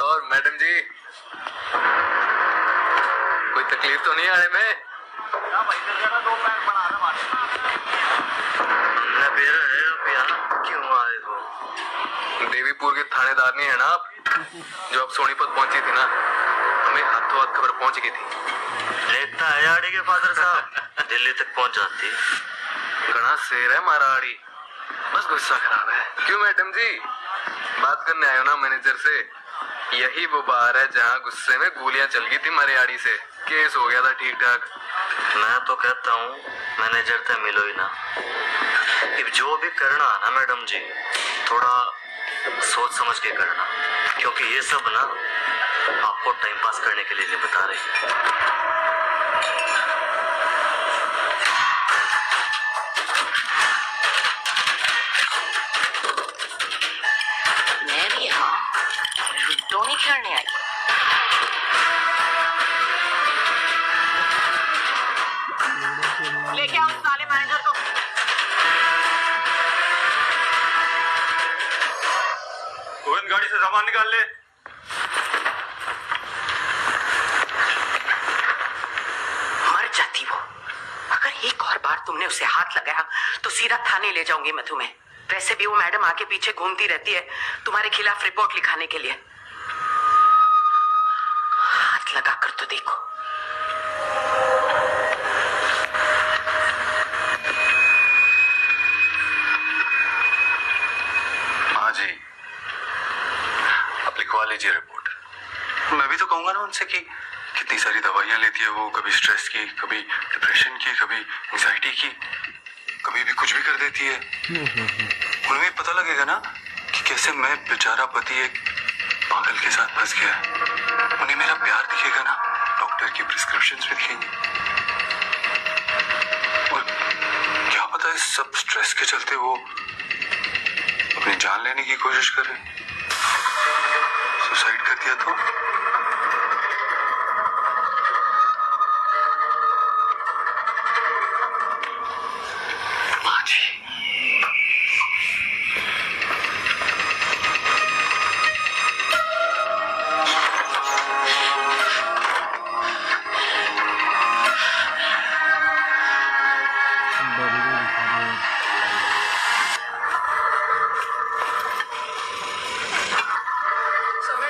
और मैडम जी, कोई तकलीफ तो नहीं आने में? क्यों आए हो? देवीपुर के थानेदार नहीं है ना आप, जो अब सोनीपत पहुंची थी ना? हमें हाथों हाथ खबर पहुंच गई थी। लगता है आड़ी के फादर साहब दिल्ली तक पहुंच जाती। घना शेर है हमारा आड़ी, बस गुस्सा खराब है। क्यों मैडम जी, बात करने आए हो ना मैनेजर से? यही वो बार है जहाँ गुस्से में गोलियां चल गई थी हमारे आड़ी से, केस हो गया था ठीक ठाक। मैं तो कहता हूँ मैनेजर से मिलो ही ना। अब जो भी करना ना मैडम जी, थोड़ा सोच समझ के करना, क्योंकि ये सब ना आपको टाइम पास करने के लिए नहीं बता रहे। मैं भी यहाँ लूडो नहीं खेलने आई। लेके आओ साले मैनेजर को। गोविंद, गाड़ी से सामान निकाल ले। मर जाती वो। अगर एक और बार तुमने उसे हाथ लगाया तो सीधा थाने ले जाऊंगी मैं तुम्हें। वैसे भी वो मैडम आगे पीछे घूमती रहती है तुम्हारे खिलाफ रिपोर्ट लिखाने के लिए। हाथ लगा कर तो देखो। हाँ जी, आप लिखवा लीजिए रिपोर्ट। मैं भी तो कहूंगा ना उनसे कि कितनी सारी दवाइयां लेती है वो, कभी स्ट्रेस की, कभी डिप्रेशन की, कभी एंजाइटी की, कभी भी कुछ भी कर देती है। उन्हें भी पता लगेगा ना कि कैसे मैं बेचारा पति एक पागल के साथ फंस गया है। उन्हें मेरा प्यार दिखेगा ना, डॉक्टर की प्रिस्क्रिप्शंस भी दिखेंगी। और क्या पता है सब स्ट्रेस के चलते वो अपनी जान लेने की कोशिश करे, सुसाइड कर दिया तो?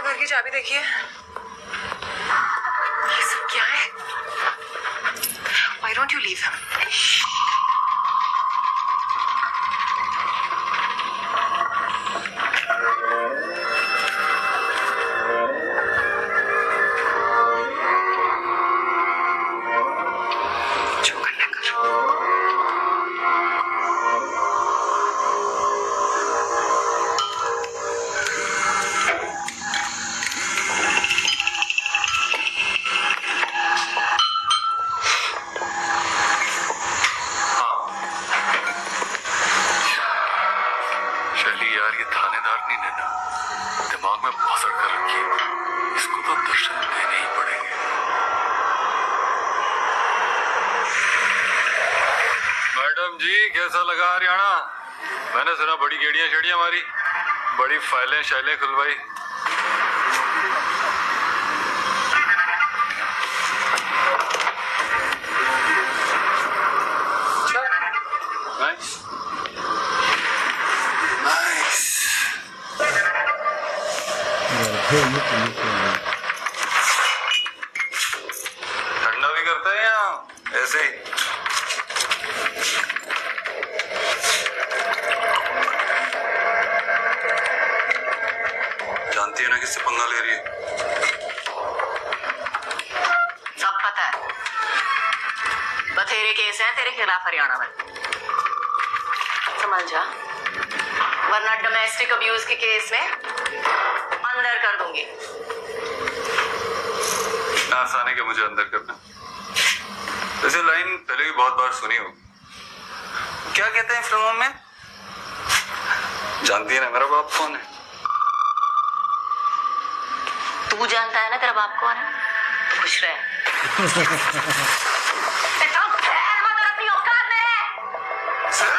घर की चाबी देखिए। ये सब क्या है? Why don't you leave him? जो करना करो। यार ये थानेदार नहीं ने ना दिमाग में भसड़ कर रखी है, इसको तो दर्शन देने ही पड़ेंगे। मैडम जी, कैसा लगा हरियाणा? मैंने सुना बड़ी गेड़ियां शेड़ियां मारी, बड़ी फाइलें शाइलें खुलवाई। Nice nice. ठंडा भी करते हैं यहाँ ऐसे ही? जानती है ना किससे पंगा ले रही है? सब पता है। बथेरे केस हैं तेरे खिलाफ हरियाणा में, समझ जा, वरना डोमेस्टिक अब्यूज के केस में अंदर कर दूंगी। आसानी के मुझे अंदर करना। वैसे लाइन पहले भी बहुत बार सुनी हो। क्या कहते हैं फिल्मों में? जानती है ना मेरा बाप कौन है? तू जानता है ना तेरा बाप कौन है? तो खुश रहे। इतना खैर मत और अपनी औकात में रह। सर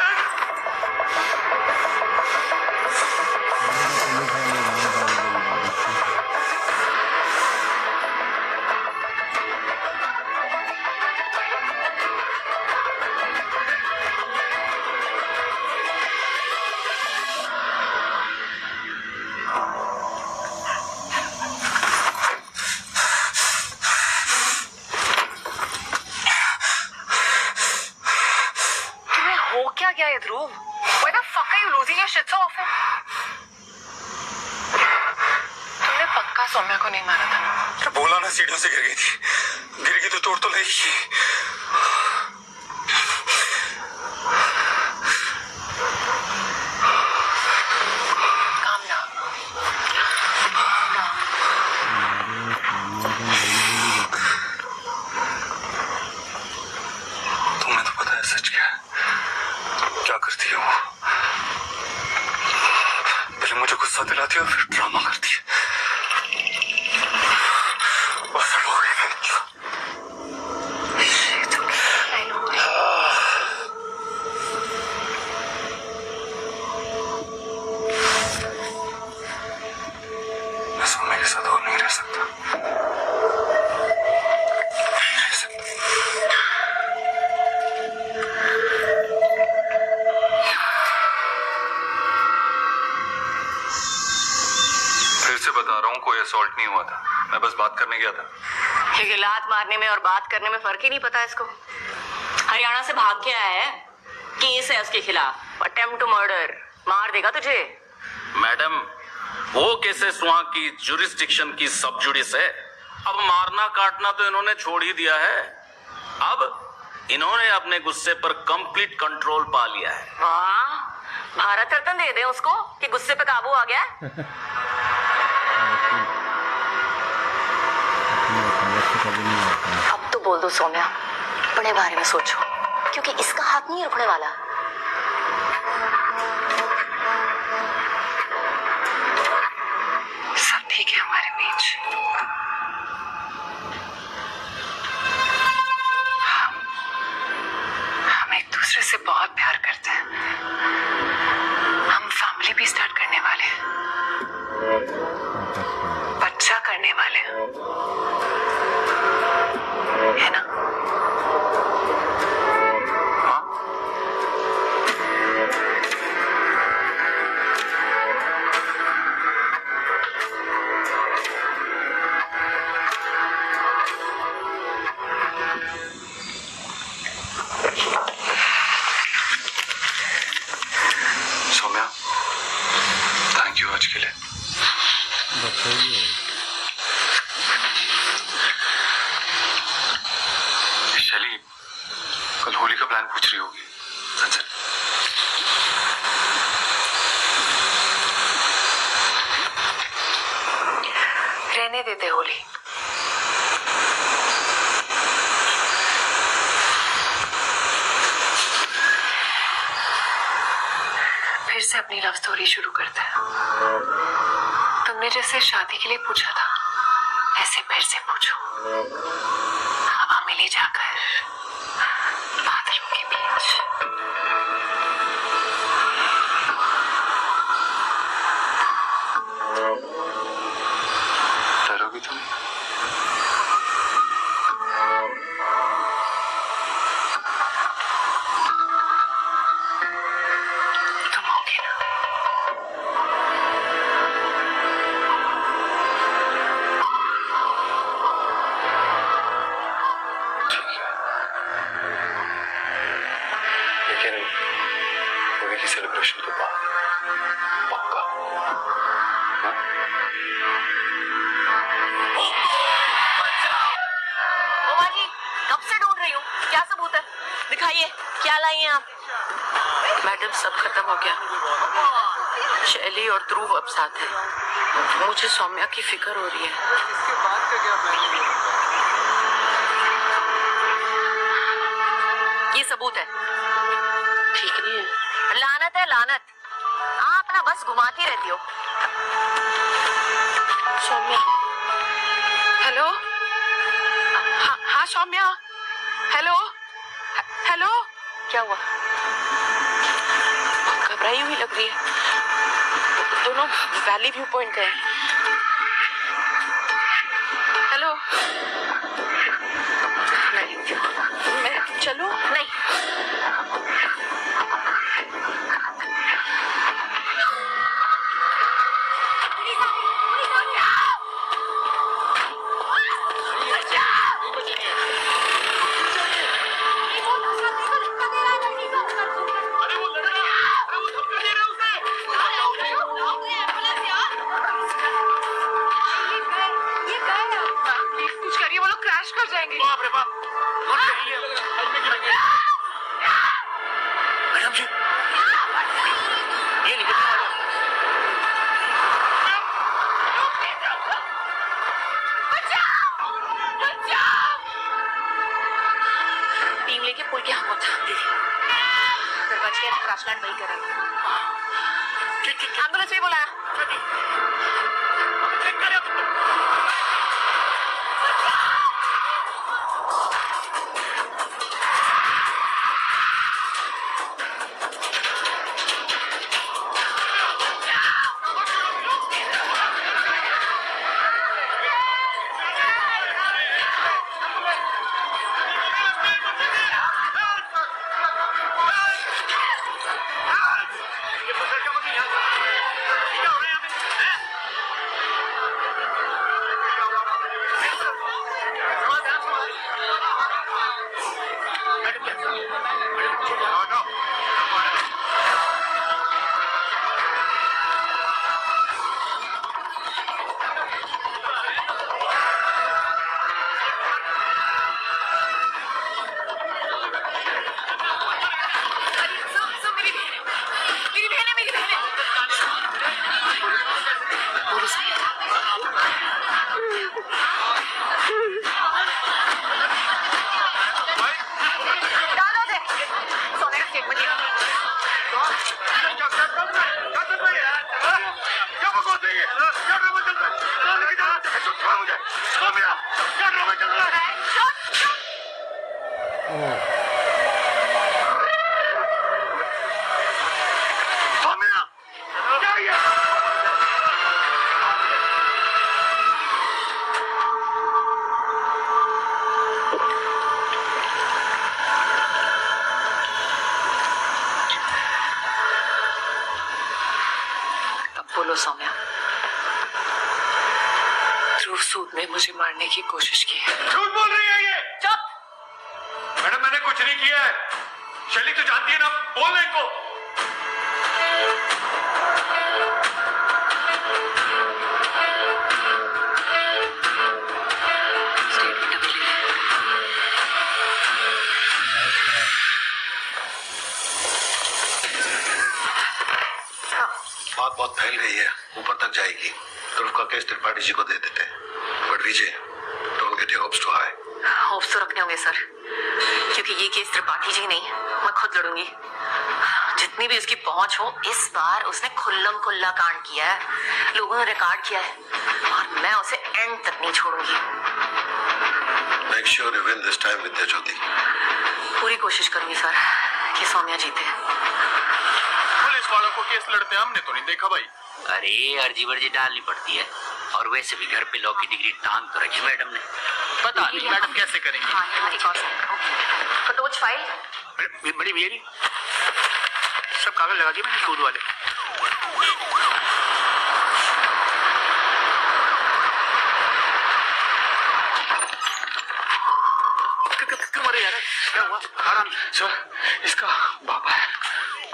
क्या गया है ध्रुव? Why the fuck are you losing your shit so often? तुमने पक्का सौम्या को नहीं मारा था ना? बोला ना, सीढ़ियों से गिर गई थी। गिर गई तो तोड़ तो लेगी। Calm down. तुम्हें तो पता है सच क्या करती है वो? पहले मुझे गुस्सा दिलाती है और फिर ड्रामा करती है। मैं सौम्या के साथ और नहीं रह सकता। बता रहा हूँ, कोई असॉल्ट नहीं हुआ था। मैं बस बात करने गया था। क्योंकि लात मारने में और बात करने में फर्क ही नहीं पता इसको। हरियाणा से भाग के आया है, केस है उसके खिलाफ, अटेम्प्ट टू मर्डर। मार देगा तुझे। मैडम, वो केसेस वहां की जुरिस्डिक्शन की सब जुडिस है। अब मारना काटना तो इन्होंने छोड़ ही दिया है। अब इन्होंने अपने गुस्से पर कंप्लीट कंट्रोल पा लिया है। वाह, भारत रत्न दे दे उसको कि गुस्से पे काबू आ गया। अब तो बोल दो सौम्या, अपने बारे में सोचो, क्योंकि इसका हाथ नहीं रुकने वाला। सब ठीक है हमारे बीच। हम एक दूसरे से बहुत प्यार करते हैं। हम फैमिली भी स्टार्ट करने वाले हैं, बच्चा करने वाले हैं, है ना? सौम्या, थैंक यू आज के लिए। शैली कल होली का प्लान पूछ रही होगी। सच रहने देते होली। फिर से अपनी लव स्टोरी शुरू करते हैं। तुमने जैसे शादी के लिए पूछा था, ऐसे फिर से पूछो। हवा में ले जाकर बादलों के बीच। डरोगी तुम? तुम होगे ना? लेकिन होली की सेलिब्रेशन के बाद पक्का। हाँ? ओमा जी, कब से ढूंढ रही हूँ। क्या सबूत है? दिखाइए, क्या लाई हैं आप? मैडम, सब खत्म हो गया। शैली और ध्रुव अब साथ है। मुझे सौम्या की फिक्र हो रही है। इसके बाद का क्या प्लानिंग है? ये सबूत है। ठीक नहीं है। लानत है लानत। आप ना बस घुमाती रहती हो। सौम्या, हेलो। हाँ हाँ सौम्या, हेलो हेलो। क्या हुआ? घबराई हुई लग रही है। दोनों वैली व्यू पॉइंट गए। हेलो। नहीं, मैं चलूं? नहीं, कुछ करिए, वो लोग क्रैश कर जाएंगे। बाप रे बाप, कौन सही है? मैडम जी, ये निकलने वाला। टीम लेके पुल के हम था। अगर बच गया तो क्रैशलैंड वही करेंगे। एम्बुलेंस भी बुलाया। बोलो सौम्या, ध्रुव सूद ने मुझे मारने की कोशिश की है। झूठ बोल रही है ये। चुप। मैडम, मैंने कुछ नहीं किया है। शैली तो जानती है ना, बोल इनको। बात बहुत फैल गई है, ऊपर तक जाएगी। ध्रुव का केस त्रिपाठी जी को दे देते हैं। But Vijay, don't get your hopes too high. Hopes तो रखने होंगे सर, क्योंकि ये केस त्रिपाठी जी नहीं, मैं खुद लड़ूंगी। जितनी भी उसकी पहुंच हो, इस बार उसने खुल्लम खुल्ला कांड किया है, लोगों ने रिकॉर्ड किया है, और मैं उसे एंड तक नहीं छोड़ूंगी। Make sure you win this time Vidya Jyoti. पूरी कोशिश करूंगी सर कि सौम्या जीते। पुलिस वालों को केस लड़ते हमने तो नहीं देखा भाई। अरे अर्जी वर्जी डालनी पड़ती है, और वैसे भी घर पे लॉ की डिग्री टांग तो रखी मैडम ने। पता नहीं मैडम कैसे करेंगे। हाँ, कटोच फाइल। बड़ी बेरी सब कागज लगा दिए मैंने सूद वाले। क्यों मरे यार? क्या हुआ? आराम सर, इसका बाप है।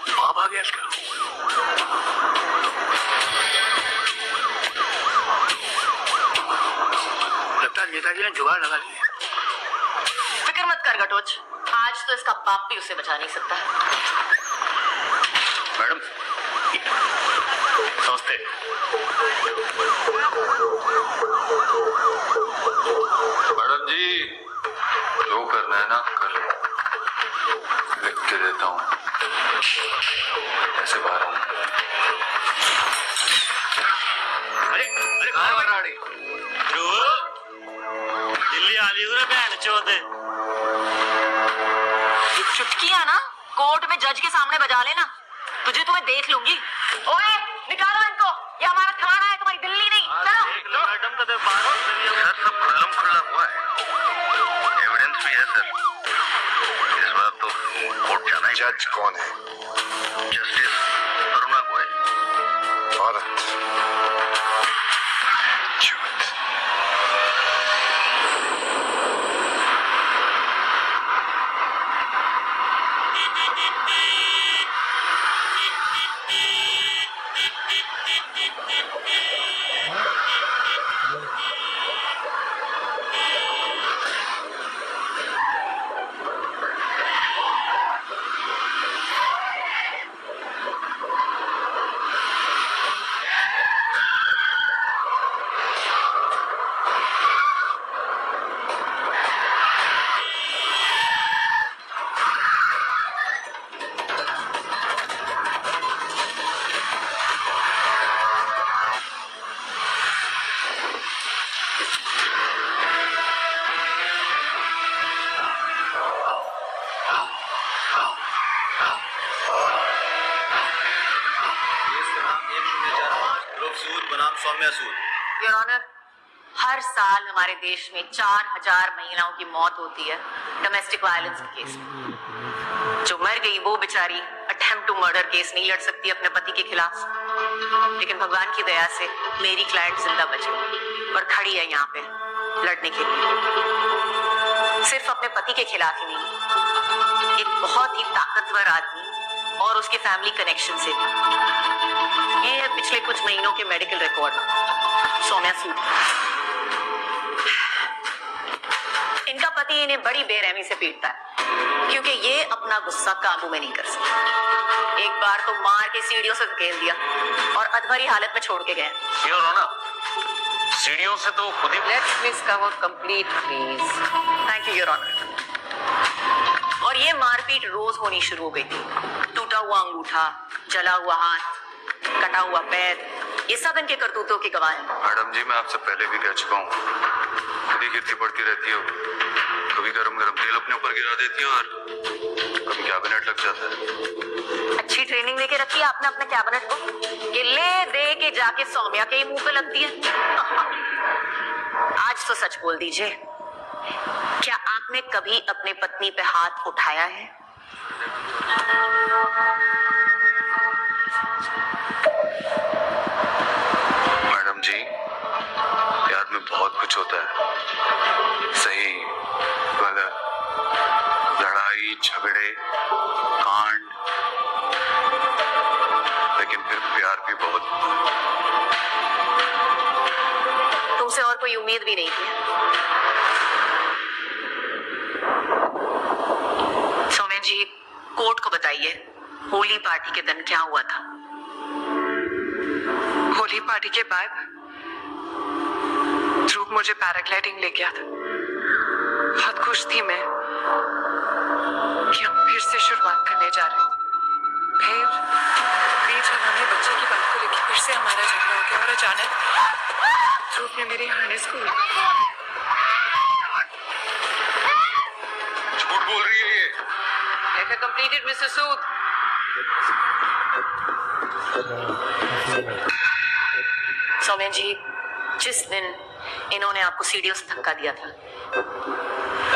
बाप आ गया इसका। लगता है नेताजी ने जुगाड़ लगा लिया। फिक्र मत कर गटोच, आज तो इसका बाप भी उसे बचा नहीं सकता। मैडम, नमस्ते। मैडम जी जो करना है ना कर लो, लिख के देता हूँ, ऐसे बाहर आऊँ। अरे अरे कहाँ है राड़ी? दिल्ली आ रही हूँ बहन चौथे। चुटकियां ना कोर्ट में जज के सामने बजा लेना, तुझे तो मैं देख लूंगी। ओए निकालो इनको, ये हमारा थाना है, तुम्हारी दिल्ली नहीं। चलो मैडम का सर सब खुल्लम खुल्ला हुआ है, एविडेंस भी है सर। इस बार तो कोर्ट जाना ही। जज कौन है? जस्टिस अरुणा गोयल। औरत। झूठ। बनाम सौम्या सूद। योर ऑनर, हर साल हमारे देश में 4000 महिलाओं की मौत होती है डोमेस्टिक वायलेंस के केस में। जो मर गई वो बेचारी अटेम्प्ट टू मर्डर केस नहीं लड़ सकती अपने पति के खिलाफ, लेकिन भगवान की दया से मेरी क्लाइंट जिंदा बच गई और खड़ी है यहाँ पे लड़ने के लिए। सिर्फ अपने पति के खिलाफ ही नहीं, एक बहुत ही ताकतवर आदमी और उसके फैमिली कनेक्शन से भी। ये है पिछले कुछ महीनों के मेडिकल रिकॉर्ड। सौम्या सूद, इनका पति इन्हें बड़ी बेरहमी से पीटता है क्योंकि ये अपना गुस्सा काबू में नहीं कर सकता। एक बार तो मार के सीढ़ियों से धकेल दिया और अधमरी हालत में छोड़ के गए। योर ऑनर, सीढ़ियों से तो खुद ही। Let's miss cover complete please. Thank you your honour. और ये मारपीट रोज होनी शुरू हो गई थी। टूटा हुआ अंगूठा, जला हुआ हाथ, कटा हुआ पैर, ये सब इनके करतूतों की गवाह है। मैडम जी मैं आपसे पहले भी कह चुका हूँ, खुद ही गिरती पड़ती रहती हो। कभी गरम गरम तेल अपने ऊपर गिरा देती हो और कभी कैबिनेट लग जाता है। अच्छी ट्रेनिंग देके रखी है आपने अपने कैबिनेट को कि ले दे के जाके सौम्या के ही मुंह पे लगती है। आज तो सच बोल दीजिए, क्या आपने कभी अपने पत्नी पे हाथ उठाया है? मैडम जी प्यार में बहुत कुछ होता है, सही गलत, लड़ाई झगड़े कांड, लेकिन फिर प्यार भी बहुत। तुमसे और कोई उम्मीद भी नहीं थी। सौम्या जी, कोर्ट को बताइए होली पार्टी के दिन क्या हुआ था? होली पार्टी के बाद ध्रुव मुझे पैराग्लाइडिंग ले गया था। बहुत खुश थी मैं कि हम फिर से शुरुआत करने जा रहे हैं। फिर बीच हमारे बच्चे की बात को लेकर फिर से हमारा झगड़ा हो गया और अचानक ध्रुव ने मेरे हार्नेस को झूठ बोल रही है ये। Letter completed, Mr. Sood. Saumya जी, जिस दिन इन्होंने आपको सीढ़ियों से धक्का दिया था,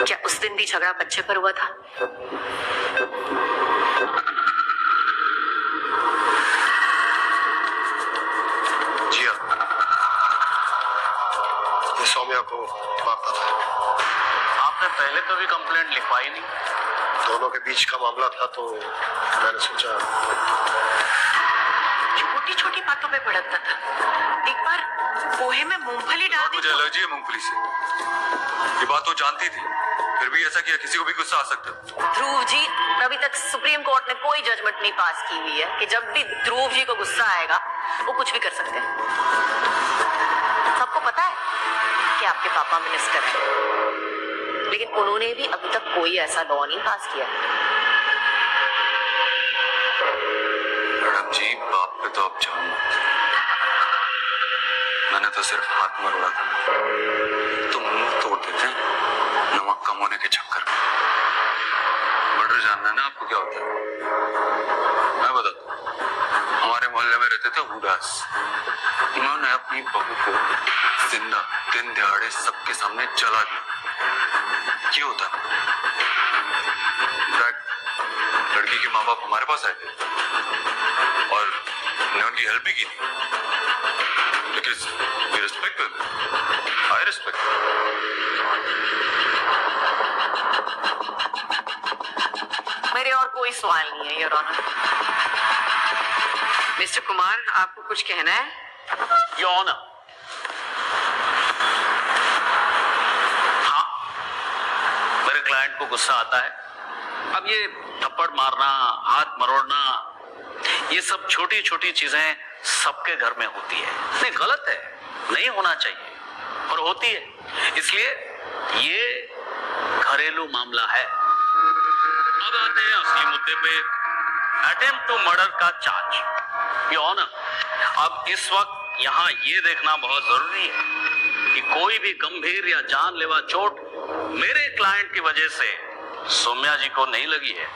क्या उस दिन भी झगड़ा बच्चे पर हुआ था? जी हाँ, ये सौम्या को मारता था। आपने पहले तो भी कंप्लेंट लिखवाई नहीं। दोनों के बीच का मामला था तो मैंने सोचा। छोटी छोटी बातों पे भड़कता था। एक बार पोहे में मूंगफली डाल दी मुझे तो एलर्जी है मूंगफली से। ये बात वो जानती थी, फिर भी ऐसा किया। किसी को भी गुस्सा आ सकता। ध्रुव जी, अभी तक सुप्रीम कोर्ट ने कोई जजमेंट नहीं पास की हुई है कि जब भी ध्रुव जी को गुस्सा आएगा वो कुछ भी कर सकते हैं। सबको पता है कि आपके पापा मिनिस्टर हैं, लेकिन उन्होंने भी अभी तक कोई ऐसा लॉ नहीं पास किया। मैडम जी, बाप पे तो अब जाऊं। मैंने तो सिर्फ हाथ मरोड़ा था, तो मुंह तोड़ देते हैं नमक कम होने के चक्कर में। मर्डर जानना है ना आपको क्या होता है? मैं बताता हूँ। हमारे मोहल्ले में रहते थे हुडास। उन्होंने अपनी बहू को जिंदा दिन दिहाड़े सबके सामने जला दिया। क्यों होता? लड़की के माँ बाप हमारे पास आए थे और हमने उनकी हेल्प भी की थी। Because we respect them. I respect them. मेरे और कोई सवाल नहीं है, योर ऑनर। मिस्टर कुमार, आपको कुछ कहना है? योर ऑनर, हाँ, मेरे क्लाइंट को गुस्सा आता है। अब ये थप्पड़ मारना, हाथ मरोड़ना, ये सब छोटी छोटी चीजें सबके घर में होती है। नहीं, गलत है, नहीं होना चाहिए, पर होती है। इसलिए ये घरेलू मामला है। अब आते हैं असली मुद्दे पे, अटेम्प्ट टू मर्डर का चार्ज। योर ऑनर, अब इस वक्त यहाँ ये देखना बहुत जरूरी है कि कोई भी गंभीर या जानलेवा चोट मेरे क्लाइंट की वजह से सौम्या जी को नहीं लगी है।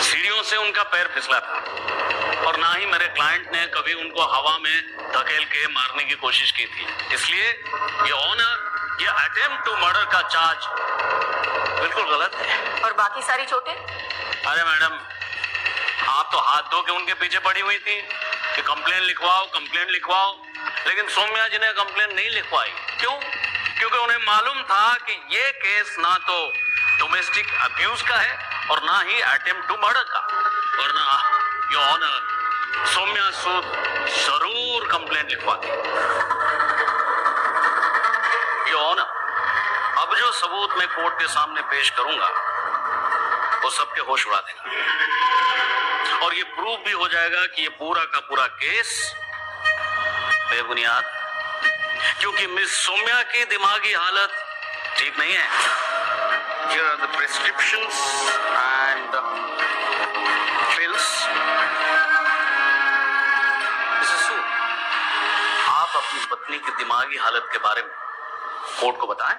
सीढ़ियों से उनका पैर फिसला था और ना ही मेरे क्लाइंट ने कभी उनको हवा में धकेल के मारने की कोशिश की थी। इसलिए ये ऑनर, ये अटेम्प्ट टू मर्डर का चार्ज बिल्कुल गलत है। और बाकी सारी चोटें? अरे मैडम, आप तो हाथ धो के उनके पीछे पड़ी हुई थी कि कंप्लेन लिखवाओ, कंप्लेन लिखवाओ, लेकिन सौम्या जी ने कंप्लेन नहीं लिखवाई। क्यों? क्योंकि उन्हें मालूम था कि ये केस ना तो डोमेस्टिक अब्यूज का है और ना ही अटेम्प्ट टू मर्डर का। वरना योर ऑनर, सौम्या सूद जरूर कंप्लेंट लिखवाती। योर ऑनर, अब जो सबूत मैं कोर्ट के सामने पेश करूंगा वो सबके होश उड़ा देगा और ये प्रूव भी हो जाएगा कि ये पूरा का पूरा केस बेबुनियाद, क्योंकि मिस सौम्या की दिमागी हालत ठीक नहीं है। Here are the prescriptions and pills. Mrs. Su, आप अपनी पत्नी की दिमागी हालत के बारे में कोर्ट को बताएं।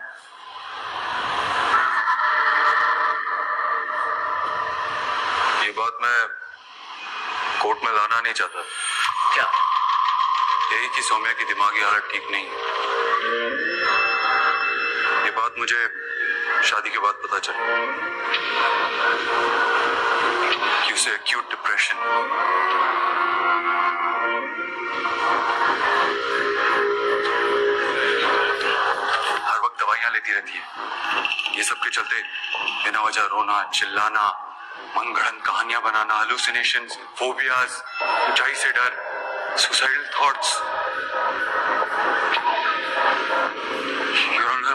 ये बात मैं कोर्ट में लाना नहीं चाहता। क्या? यही कि सौम्या की दिमागी हालत ठीक नहीं है। ये बात मुझे शादी के बाद पता चला कि उसे एक्यूट डिप्रेशन, हर वक्त दवाइयां लेती रहती है। ये सब के चलते बिना वजह रोना, चिल्लाना, मनगढ़ंत कहानियां बनाना, हालुसिनेशंस, फोबियाज, ऊंचाई से डर, सुसाइडल थॉट्स।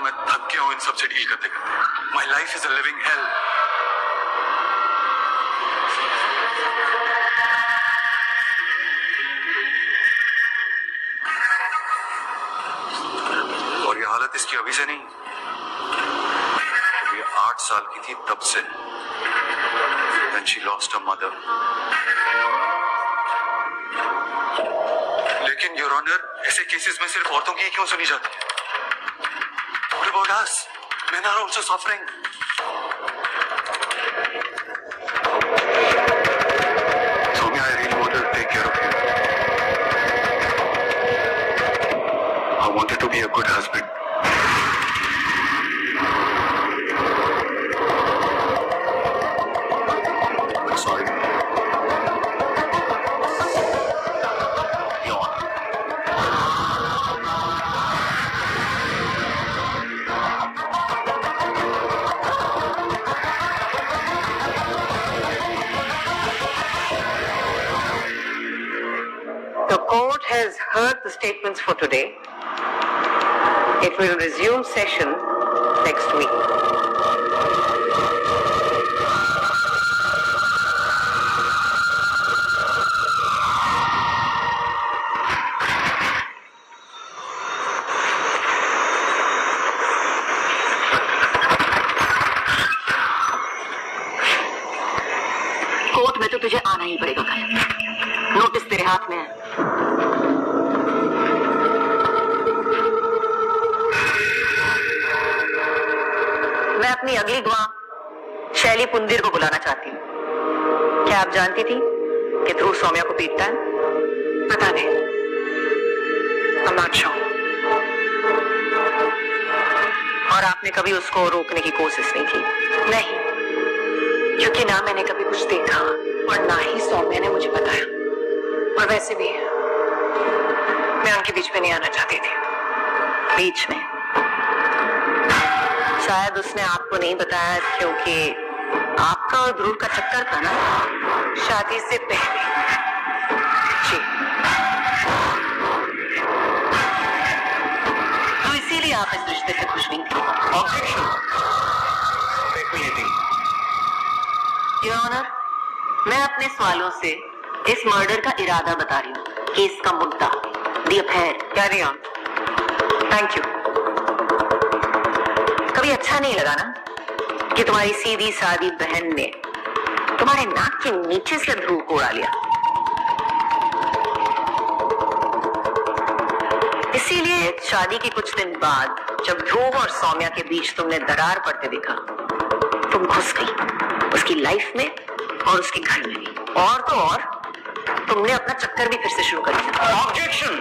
मैं थक गया हूं इन सब से डील करते करते। My life is a living hello. और ये हालत इसकी अभी से नहीं, ये 8 साल की थी तब से। When she lost her mother. लेकिन योर ऑनर, ऐसे केसेस में सिर्फ औरतों की क्यों सुनी जाती है? What about us? Men are also suffering. Soumya, I really wanted to take care of you. I wanted to be a good husband. I'm sorry. Your Honor. तो statements for today. It will resume session next week. Court में तो तुझे आना ही पड़ेगा कल। Notice तेरे हाथ में है। मैं अपनी अगली गवाह शैली पुंदिर को बुलाना चाहती हूँ। क्या आप जानती थी कि ध्रुव सौम्या को पीटता है? पता नहीं, I'm not sure. और आपने कभी उसको रोकने की कोशिश नहीं की? नहीं, क्योंकि ना मैंने कभी कुछ देखा और ना ही सौम्या ने मुझे बताया। और वैसे भी मैं उनके बीच में नहीं आना चाहती थी। बीच में शायद उसने आपको नहीं बताया क्योंकि आपका और ध्रुव का चक्कर था ना, शादी से पहले। जी, तो इसीलिए आप इस रिश्ते से खुश नहीं थी। ऑब्जेक्शन। योर ऑनर, मैं अपने सवालों से इस मर्डर का इरादा बता रही हूँ। केस का मुद्दा, the affair. Carry on. Thank you. कभी अच्छा नहीं लगा ना कि तुम्हारी सीधी सादी बहन ने तुम्हारे नाक के नीचे से ध्रुव को उड़ा लिया? इसीलिए शादी के कुछ दिन बाद जब ध्रुव और सौम्या के बीच तुमने दरार पड़ते देखा, तुम घुस गई उसकी लाइफ में और उसके घर में भी। और तो और तुमने अपना चक्कर भी फिर से शुरू कर दिया। ऑब्जेक्शन।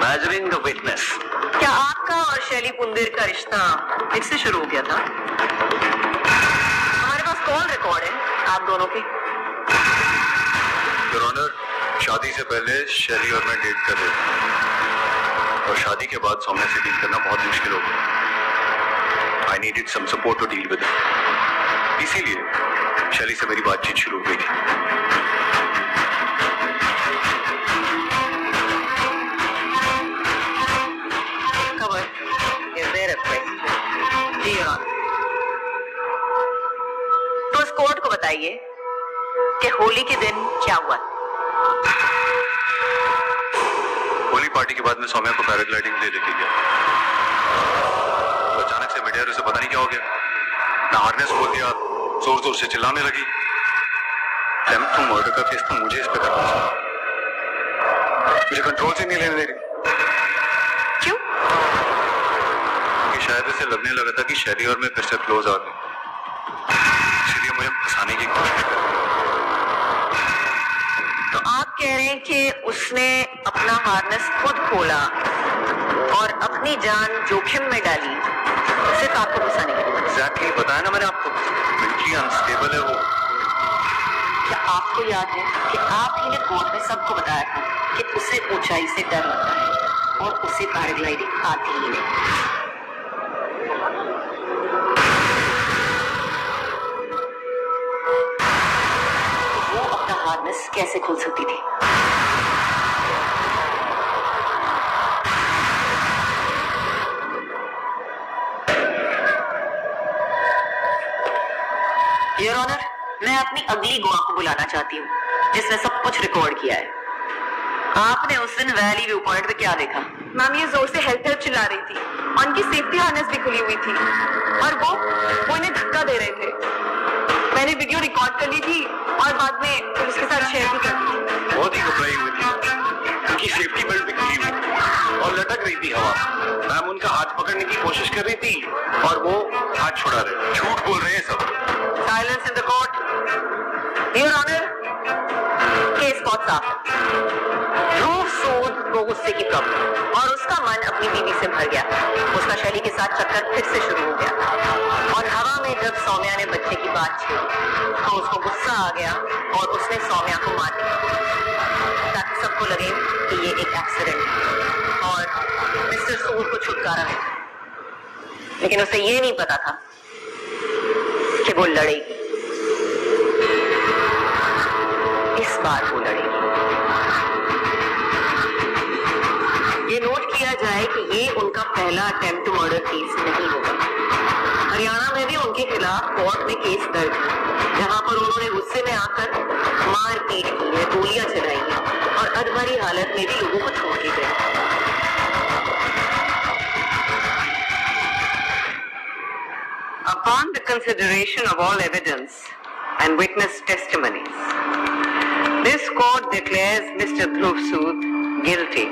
Measuring the witness. क्या आपका और शैली पुंदिर का रिश्ता फिर से शुरू हो गया था? हमारे पास कॉल रिकॉर्ड है आप दोनों के। योर ऑनर, शादी से पहले शैली और मैं डेट कर रहे थे और शादी के बाद सौम्या से डील करना बहुत मुश्किल हो गया। I needed some support to deal with it. इसीलिए शैली से मेरी बातचीत शुरू हो गई थी। तो इस कोर्ट को बताइए कि होली के दिन क्या हुआ? होली पार्टी के बाद में सौम्या को पैराग्लाइडिंग ले लेके गया। तो अचानक से मीडिया उसे पता नहीं क्या हो गया, मैं हार्नेस खोल दिया, जोर जोर से चिल्लाने लगी। अटेम्प्ट टू मर्डर का केस तो मुझे इस पे करना था। मुझे कंट्रोल से नहीं लेने दे रही। क्यों? कि शायद इसे लगने लगा था कि शैली और मैं फिर से क्लोज आ गए, इसलिए मुझे फंसाने की कोशिश कर रही। तो आप कह रहे हैं कि उसने अपना हार्नेस खुद खोला और अपनी जान जोखिम में डाली सिर्फ आपको फंसाने के लिए? एग्जैक्टली, बताया ना मैंने आपको, मेंटली अनस्टेबल है वो। क्या आपको याद है कि आप ही ने कोर्ट में सबको बताया था कि उसे ऊंचाई से डर लगता है और उसे पैराग्लाइडिंग आती ही नहीं? वो अपना हार्नेस कैसे खोल सकती थी? योर ऑनर, मैं अपनी अगली गवाह को बुलाना चाहती हूँ जिसने सब कुछ रिकॉर्ड किया है। आपने उस दिन वैली व्यू पॉइंट पे क्या देखा? मैम ये जोर से हेल्प हेल्प चिल्ला रही थी। उनकी सेफ्टी हार्नेस भी खुली हुई थी और वो इन्हें धक्का दे रहे थे। मैंने वीडियो रिकॉर्ड कर ली थी और बाद में पुलिस के साथ शेयर भी कर दी। बहुत ही घबराई हुई थी, उनकी सेफ्टी बेल्ट भी खुली हुई थी और लटक रही थी हवा। मैम उनका हाथ पकड़ने की कोशिश कर रही थी और वो हाथ छुड़ा रहे। झूठ बोल रहे हैं सब। Silence in the court. Your honour, case बहुत साफ है। ध्रुव सूद को गुस्से की प्रॉब्लम और उसका मन अपनी बीवी से भर गया। उसका शैली के साथ चक्कर फिर से शुरू हो गया और हवा में जब सौम्या ने बच्चे की बात छेड़ी तो उसको गुस्सा आ गया और उसने सौम्या को मार दिया ताकि सबको लगे कि ये एक एक्सीडेंट है और मिस्टर सूद को छुटकारा है। लेकिन उसे ये नहीं पता था कि वो लड़ेगी। इस बार वो लड़ेगी। ये नोट किया जाए कि ये उनका पहला अटेम्प्ट टू मर्डर केस नहीं होगा। हरियाणा में भी उनके खिलाफ कोर्ट में केस दर्ज है, जहां पर उन्होंने गुस्से में आकर मारपीट की है, गोलियां चलाई हैं और अधमरी हालत में भी लोगों को छोड़ के गए। Upon the consideration of all evidence and witness testimonies, this court declares Mr. Dhruv Sood guilty,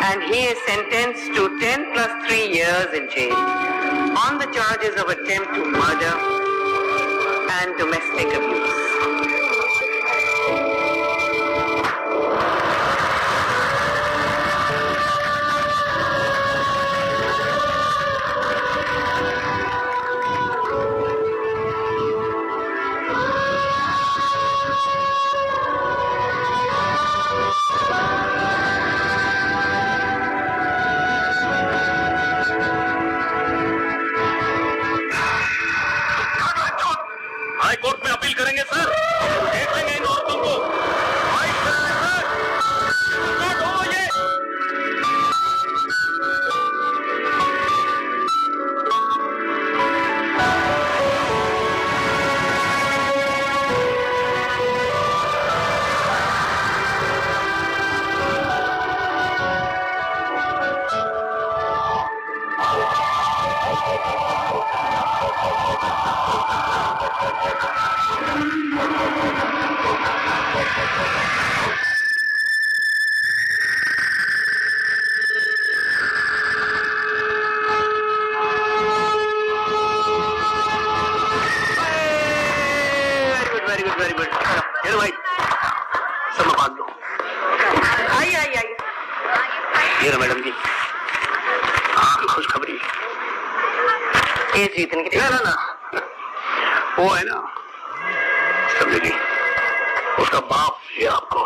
and he is sentenced to 10 plus 3 years in jail on the charges of attempt to murder and domestic abuse. High court में appeal करेंगे sir, देख लेंगे इन औरतों को। High sir, court हो ये। Very good. चलो भाई, सब में बांध दो। आई ये रहा मैडम जी, हाँ खुशखबरी। ये जीतने की ना वो है ना, समझेगी, उसका बाप ये आपको,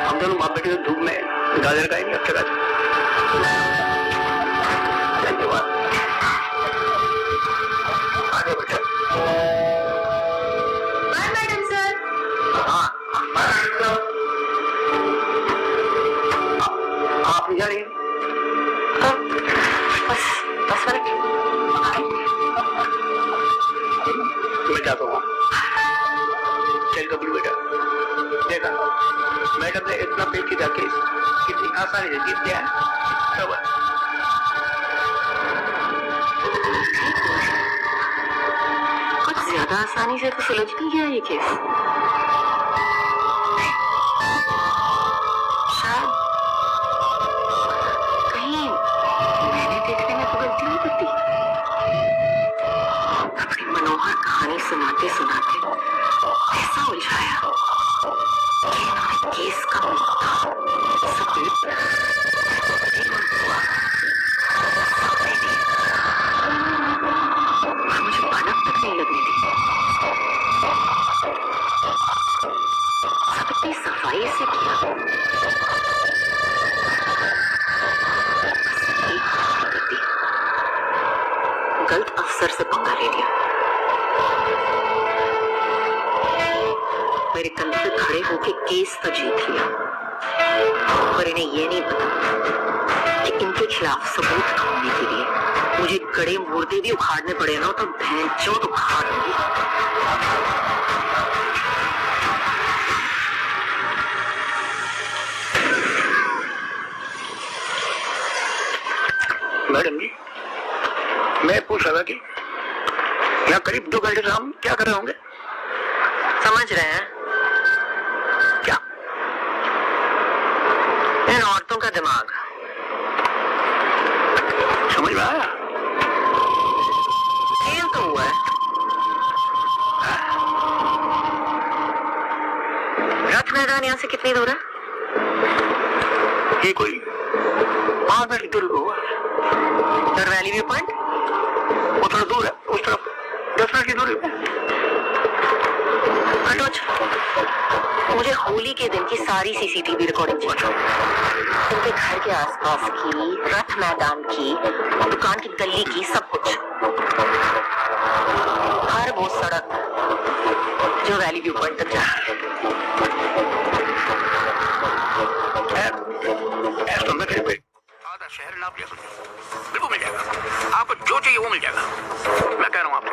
हम दोनों बाप बेटे धूप में गाजर खाएंगे अच्छे खाते। धन्यवाद, आगे बेटा। Bye madam sir. हाँ आप नहीं जा रही हैं? बस मिनट मैं जाता हूँ। चल कबूल बेटा, देखा मैडम ने इतना पेचीदा केस कितनी आसानी से जीत लिया है। सब कुछ ज्यादा आसानी से तो सुलझ नहीं गया ये केस। शायद कहीं मैंने देखने में तो गलती नहीं करती। अपनी मनोहर कहानी सुनाते सुनाते ऐसा उलझाया कि इन्होंने केस का मुद्दा सबूत और मुझे भनक तक नहीं लगने दी। सब इतनी सफाई से किया, बस एक गलती, गलत अफसर से पंगा ले लिया। मेरे कंधे पे खड़े होके केस तो जीत लिया, पर इन्हें ये नहीं पता कि इनके खिलाफ सबूत ढूंढने के लिए मुझे गड़े मुर्दे भी उखाड़ने पड़े ना, तो भैंचोद उखाड़ दूंगी। मैडम जी, मैं पूछ रहा था कि यहाँ करीब 2 घंटे से हम क्या कर रहे होंगे? समझ रहे हैं क्या? इन औरतों का दिमाग। समझ में आया? खेल तो हुआ है। रथ मैदान यहाँ से कितनी दूर है? ये कोई 5 मिनट की दूरी पे हुआ। और वैली व्यू पॉइंट? वो थोड़ा दूर है, उस तरफ 10 मिनट की दूरी पे। मुझे होली के दिन की सारी सीसीटीवी रिकॉर्डिंग चाहिए। उनके घर के आसपास की, रथ मैदान की, दुकान की गली की, सब कुछ। हर वो सड़क जो वैली व्यू पॉइंट तक जाती है। नाप लिया बिल्कुल मिल जाएगा, आपको जो चाहिए वो मिल जाएगा, मैं कह रहा हूँ आपको।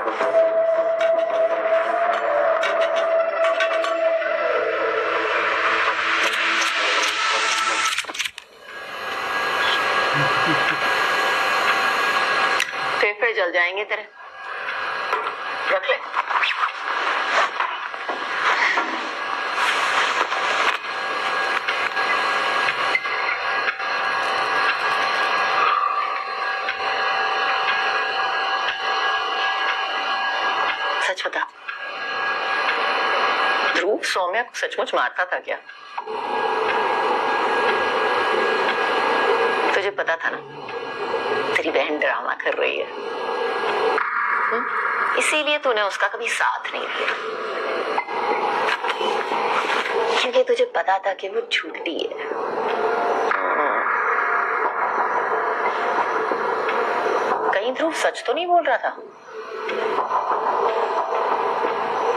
फेफड़े जल जाएंगे तेरे, रख ले। सच बता, ध्रुव सौम्या को सचमुच मारता था क्या? तुझे पता था ना तेरी बहन ड्रामा कर रही है, इसीलिए तूने उसका कभी साथ नहीं दिया, क्योंकि तुझे पता था कि वो झूठी है। कहीं ध्रुव सच तो नहीं बोल रहा था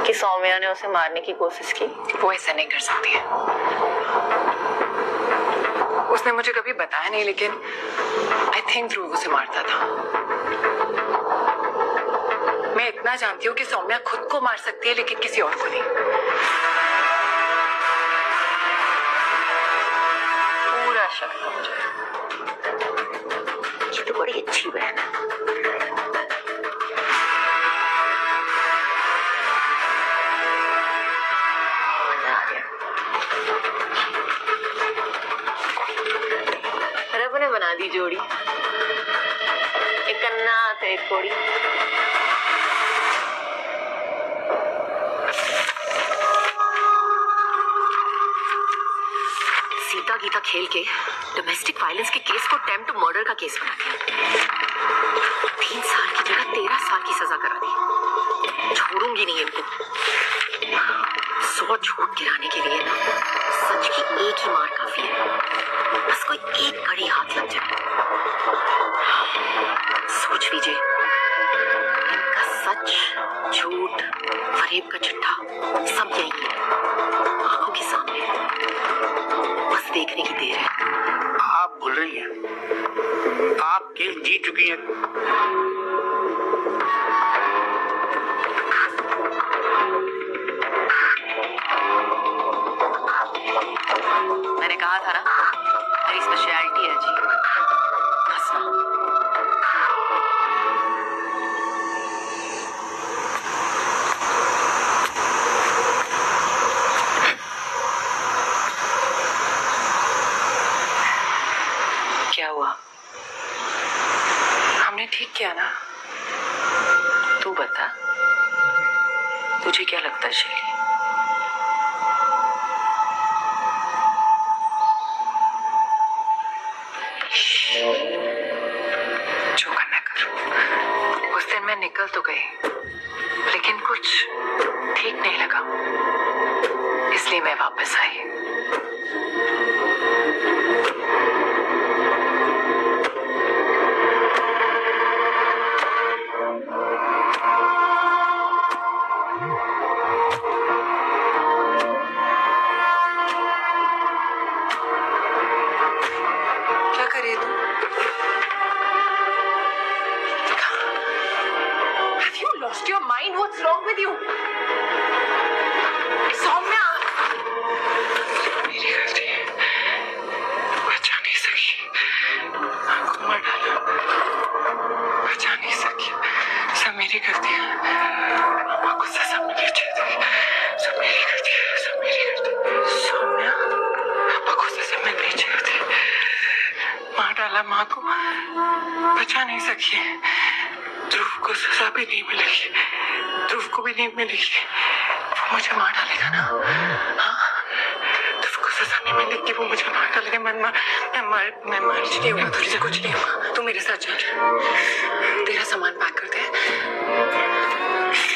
कि सौम्या ने उसे मारने की कोशिश की? वो ऐसा नहीं कर सकती है, उसने मुझे कभी बताया नहीं, लेकिन आई थिंक ध्रुव उसे मारता था। मैं इतना जानती हूँ कि सौम्या खुद को मार सकती है, लेकिन किसी और को नहीं। पूरा शक है मुझे, ये तो बड़ी अच्छी बहन है। मजा आ गया। रब ने बना दी जोड़ी, एक अन्ना तो एक कोड़ी। सीता गीता खेल के डोमेस्टिक वायलेंस के केस को अटेम्प्ट टू मर्डर का केस बना दिया। 3 साल की जगह 13 साल की सजा करा दी। छोड़ूंगी नहीं इनको। 100 झूठ गिराने के लिए ना सच की एक ही मार काफी है, बस कोई एक कड़ी हाथ लग जाए। सोच लीजिए, इनका सच, झूठ, फरेब का चिट्ठा सब यही है, आंखों के सामने, बस देखने की देर है। आप भूल रही हैं, आप केस जीत चुकी हैं। मैंने कहा था ना, मेरी स्पेशलिटी है जी, हंसना। क्या हुआ? हमने ठीक किया ना? तू बता, तुझे क्या लगता है शैली? जो करना करो। उस दिन मैं निकल तो गई, लेकिन कुछ ठीक नहीं लगा, इसलिए मैं वापस आई। क्या करे तू? Have you lost your mind? What's wrong with you? Saumya, मेरी गलती है, बचा नहीं सकी, आपको मार डाला, बचा नहीं सकी, सब मेरी गलती है, मामा को सजा मिलनी चाहिए, सब मेरी गलती है, सब मेरी गलती है। सौम्या, पापा को सजा मिलनी चाहिए थी, मार डाला माँ को, बचा नहीं सकी, ध्रुव को सजा भी नहीं मिलेगी, ध्रुव को भी नहीं मिलेगी, वो मुझे मार डालेगा ना? हाँ, ध्रुव को सजा नहीं मिलेगी, वो मुझे मार डालेगा। मैं मार नहीं होगा, तुझे कुछ नहीं होगा, तू मेरे साथ चल, तेरा सामान पैक कर दे,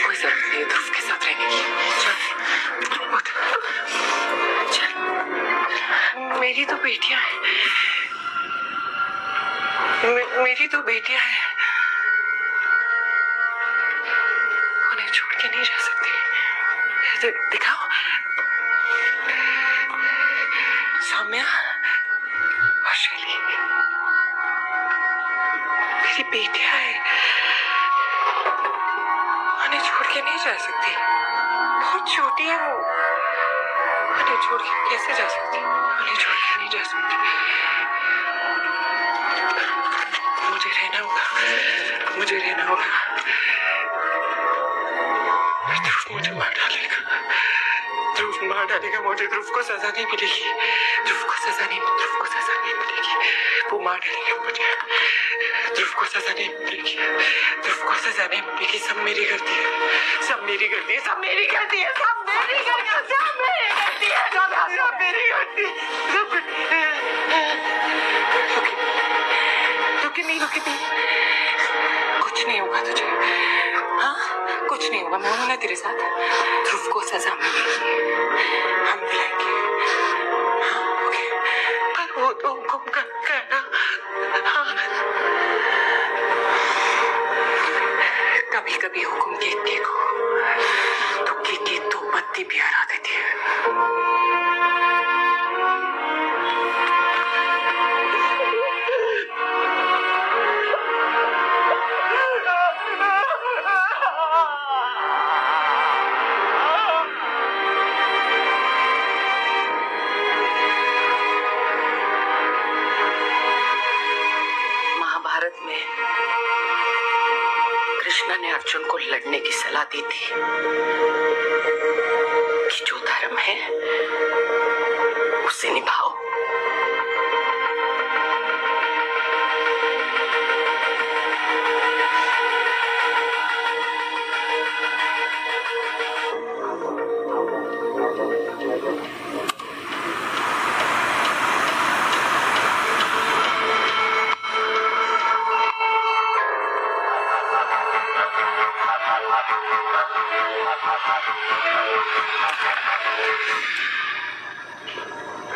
कोई जरूरत नहीं है ध्रुव के साथ रहने की। चल उठ, चल, मेरी तो बेटियां हैं, मेरी तो बेटियां हैं, उन्हें छोड़ के नहीं जा सकती। दिखाओ सौम्या और शैली, बेटियां हैं, उन्हें छोड़ के नहीं जा सकती, बहुत छोटी है वो, उन्हें छोड़ के कैसे जा सकती, उन्हें छोड़ के नहीं जा सकती। मुझे रहना होगा, मुझे रहना होगा। ध्रुव मुझे मार डालेगा, ध्रुव मार डालेगा मुझे, ध्रुव को सजा नहीं मिलेगी, ध्रुव को सजा नहीं मिलेगी, वो मार डालेगा मुझे, ध्रुव को सजा नहीं मिलेगी, ध्रुव को सजा नहीं मिलेगी। सब मेरी गलती है, सब मेरी गलती है, सब मेरी गलती है, सब मेरी गलती है, सब मेरी गलती है, सब मेरी गलती है। रुकी नहीं, कुछ नहीं होगा तुझे, हाँ कुछ नहीं होगा, मैं हूं ना तेरे साथ। ध्रुव को सजा मिलेगी, हम दिलाएंगे, ओके? पर वो तो हुक्म करना, हाँ कभी कभी हुक्म के को तो की दो पत्ती भी हरा देती है। महाभारत में कृष्ण ने अर्जुन को लड़ने की सलाह दी थी कि जो धर्म है उसे निभाओ।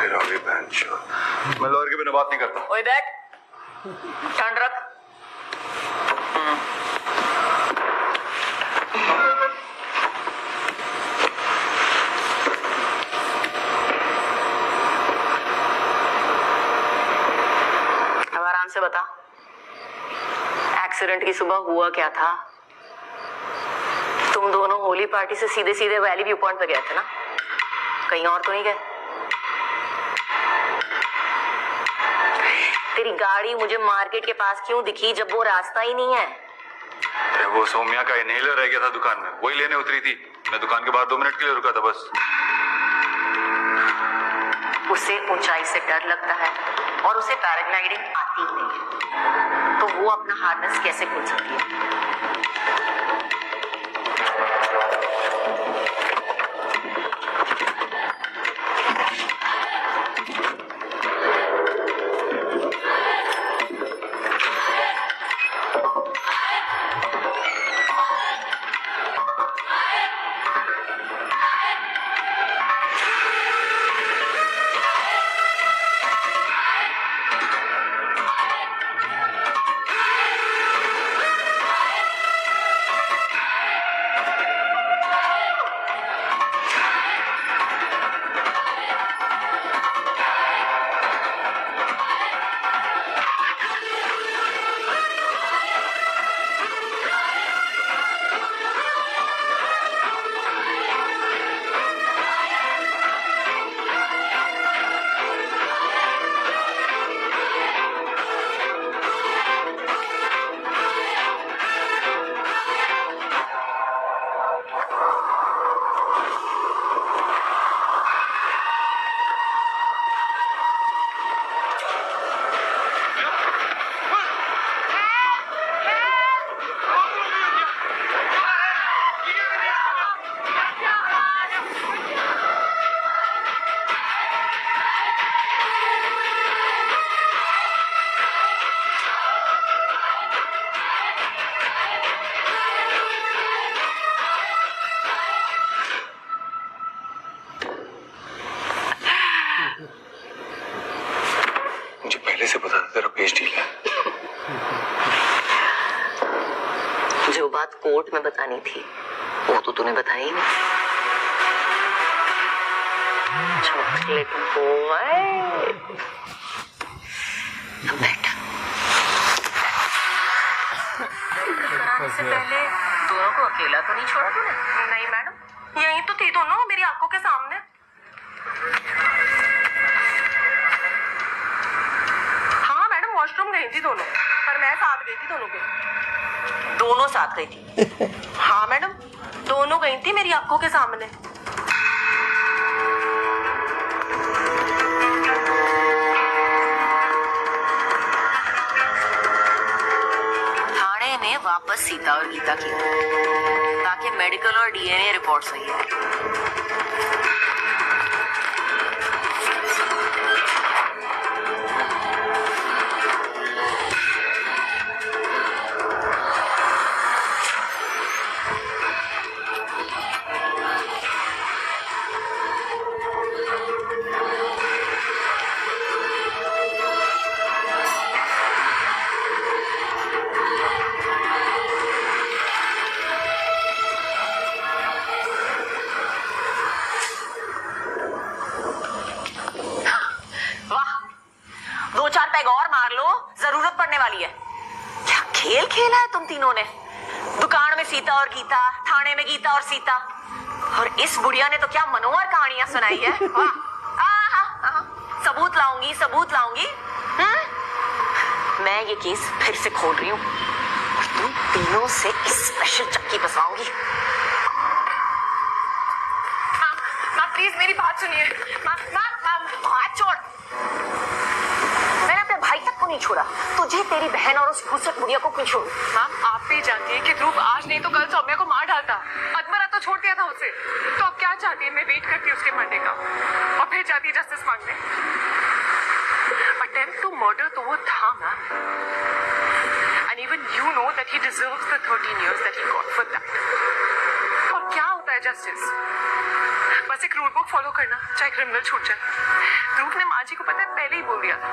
फिर आगे बहन चोद, मैं लॉयर के बिना बात नहीं करता। ओए बैठ, ठंड रख। अब आराम से बता, एक्सीडेंट की सुबह हुआ क्या था? तुम दोनों होली पार्टी से सीधे सीधे वैली व्यू पॉइंट पे गए थे ना, कहीं और तो नहीं गए? तेरी गाड़ी मुझे मार्केट के पास क्यों दिखी जब वो रास्ता ही नहीं है? वो सौम्या का इनहेलर रह गया था दुकान में, वही लेने उतरी थी। मैं दुकान के बाहर 2 मिनट के लिए रुका था बस। उसे ऊंचाई से डर लगता है और उसे पैराग्लाइडिंग आती ही नहीं है, तो वो अपना हार्नेस कैसे खोल सकती है? से बता दे तेरा पेश डील है। जो बात कोर्ट में बतानी थी वो तो तूने बताई ही नहीं। चॉकलेट बॉय बैठ। जाने से पहले दोनों को अकेला तो नहीं छोड़ा तूने? नहीं मैडम, यही तो थी दोनों मेरी आंखों के सामने। हाँ मैडम, वॉशरूम गई थी दोनों, पर मैं साथ गई थी दोनों के। दोनों साथ गई थी? हाँ मैडम, दोनों गई थी मेरी आंखों के सामने। थाने में वापस सीता और गीता की ताकि मेडिकल और डीएनए रिपोर्ट सही है। वाह, 2-4 पैग और मार लो, जरूरत पड़ने वाली है। क्या खेल खेला है तुम तीनों ने? दुकान में सीता और गीता, थाने में गीता और सीता, और इस बुढ़िया ने तो क्या मनोहर कहानियां सुनाई है। वाह, आहा, सबूत लाऊंगी, सबूत लाऊंगी। मैं ये केस फिर से खोल रही हूँ और तुम तीनों से इस स्पेशल चक्की बसाऊंगी। प्लीज मेरी बात सुनिए। हाथ छोड़। मैंने अपने भाई तक को नहीं छोड़ा, तुझे तेरी बहन और उस फूसक बुढ़िया को क्यों छोड़ूं? मैम, आप भी जानती है कि ध्रुव आज नहीं तो कल सौम्या को मार डालता। अदमरा तो छोड़ दिया था उसे, तो अब क्या चाहती है? मैं वेट करती हूँ उसके मरने का और फिर जाती है जस्टिस मांगने। अटेम्प्ट टू मर्डर तो वो था ma'am, and even you know that he deserves the 13 years that he got for that. और क्या होता है जस्टिस? बस एक रूल बुक फॉलो करना, चाहे क्रिमिनल छूट जाए। ध्रुव ने माँ जी को पता है पहले ही बोल दिया था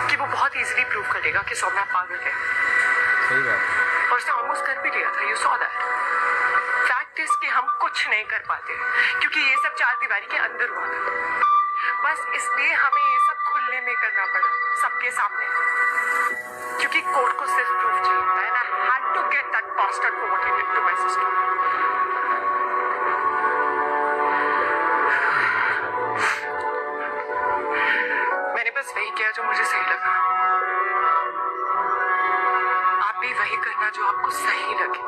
कि वो बहुत इजीली प्रूव करेगा कि सौम्या पागल है। सही बात। और उसने ऑलमोस्ट कर भी लिया था, you saw that. Fact is कि हम कुछ नहीं कर पाते क्योंकि ये सब चार दीवारी के अंदर हुआ था। बस इसलिए हमें ये सब खुले में करना पड़ा, सबके सामने, क्योंकि कोर्ट को सिर्फ प्रूफ चाहिए था। And I had to get that bastard for what he did to my sister. मैंने बस वही किया जो मुझे सही लगा। आप भी वही करना जो आपको सही लगे।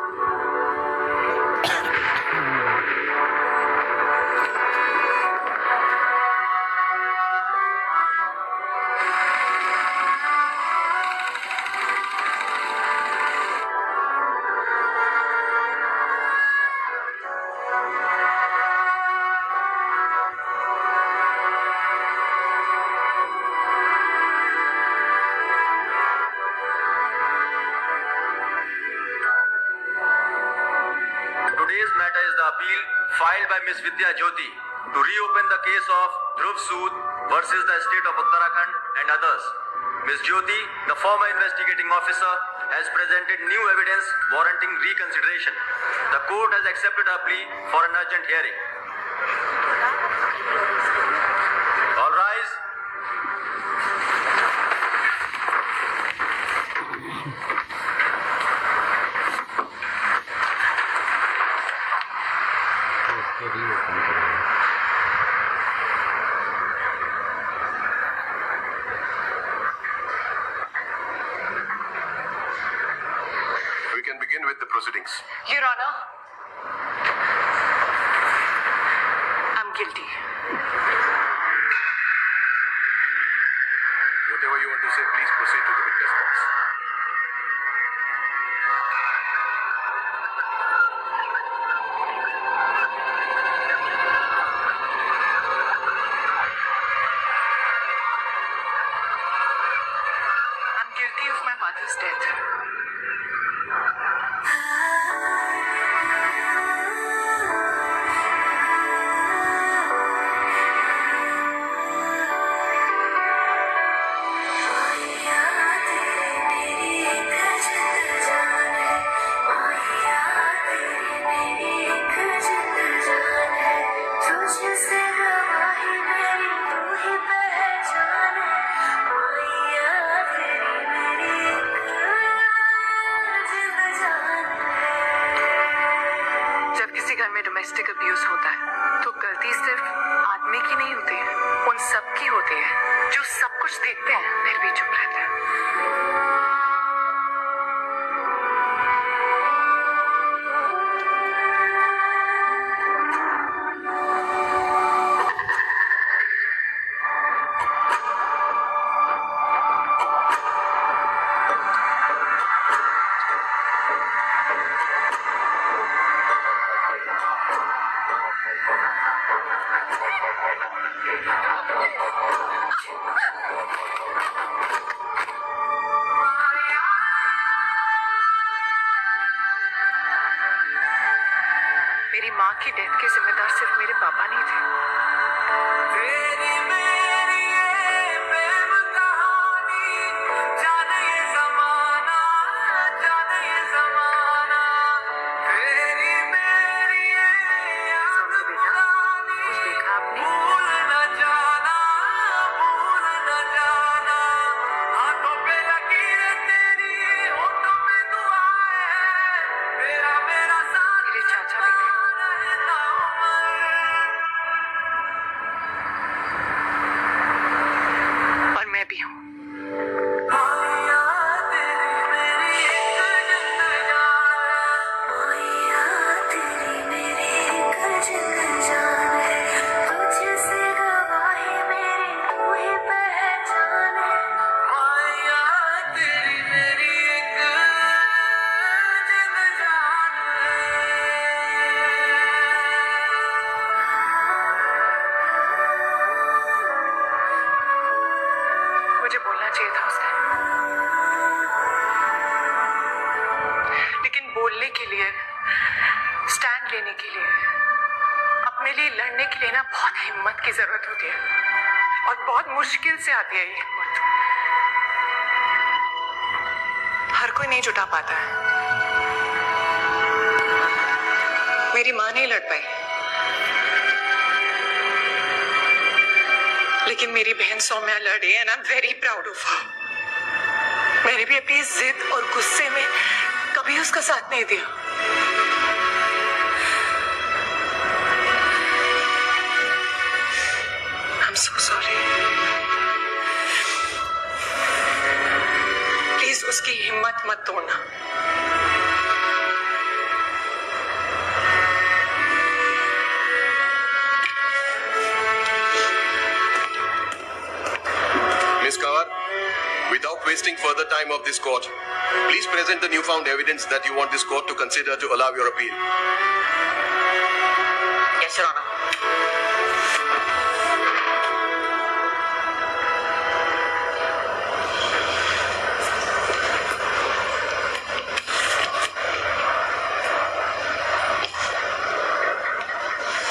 Today's matter is the appeal filed by Ms. Vidya Jyoti to reopen the case of Dhruv Sood versus the state of Uttarakhand and others. Ms. Jyoti, the former investigating officer, has presented new evidence warranting reconsideration. The court has accepted her plea for an urgent hearing. All rise. We can begin with the proceedings. Your Honor, I'm guilty. Whatever you want to say, please proceed to the witness box. I'm guilty of my mother's death. सब कुछ देखते हैं फिर भी चुप रहते हैं। मेरी माँ की डेथ के जिम्मेदार सिर्फ मेरे पापा नहीं थे। सोनू बेटा, कुछ देखा आपने? मेरे चाचा भी थे। और मैं भी हूँ। मुझे बोलना चाहिए था उस टाइम, लेकिन बोलने के लिए, स्टैंड लेने के लिए, अपने लिए लड़ने के लिए ना बहुत हिम्मत की जरूरत होती है और बहुत मुश्किल से आती है ये हिम्मत। हर कोई नहीं जुटा पाता है। मेरी माँ नहीं लड़ पाई, लेकिन मेरी बहन सौम्या लड़ी and I am very proud of her. मैंने भी अपनी जिद और गुस्से में कभी उसका साथ नहीं दिया। I'm so sorry. प्लीज उसकी हिम्मत मत तोड़ना। Miss Kawar, without wasting further time of this court, please present the newfound evidence that you want this court to consider to allow your appeal. Yes, Your Honor.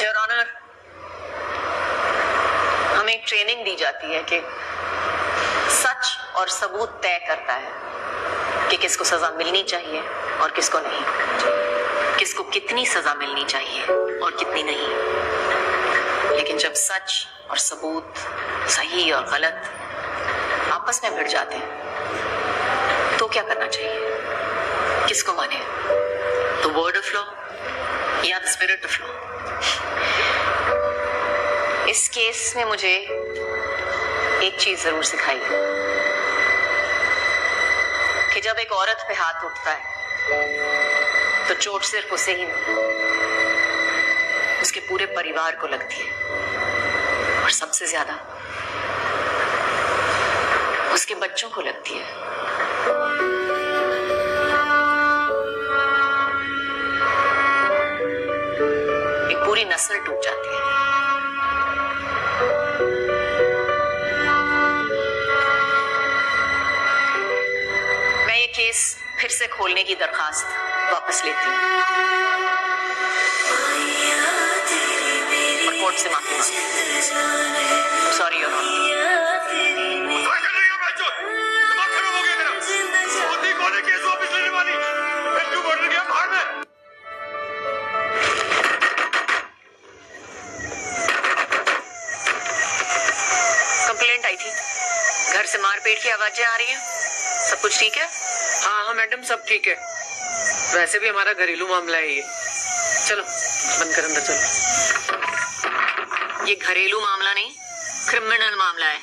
Your Honor, हमें एक training दी जाती है कि सच और सबूत तय करता है कि किसको सजा मिलनी चाहिए और किसको नहीं, किसको कितनी सजा मिलनी चाहिए और कितनी नहीं। लेकिन जब सच और सबूत, सही और गलत आपस में भिड़ जाते हैं तो क्या करना चाहिए? किसको माने? द वर्ड ऑफ लॉ या द स्पिरिट ऑफ लॉ? इस केस में मुझे एक चीज जरूर सिखाई कि जब एक औरत पे हाथ उठता है तो चोट सिर्फ उसे ही नहीं, उसके पूरे परिवार को लगती है और सबसे ज्यादा उसके बच्चों को लगती है। एक पूरी नस्ल टूट जाती है। केस फिर से खोलने की दरखास्त वापस लेती हूँ और कोर्ट से माफी मांगती हूँ। Sorry your honour. कंप्लेंट आई थी, घर से मारपीट की आवाजें आ रही हैं। सब कुछ ठीक है? हाँ मैडम, सब ठीक है। वैसे भी हमारा घरेलू मामला है ये। चलो बंद कर, अंदर चलो। ये घरेलू मामला नहीं, क्रिमिनल मामला है।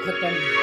खत्म।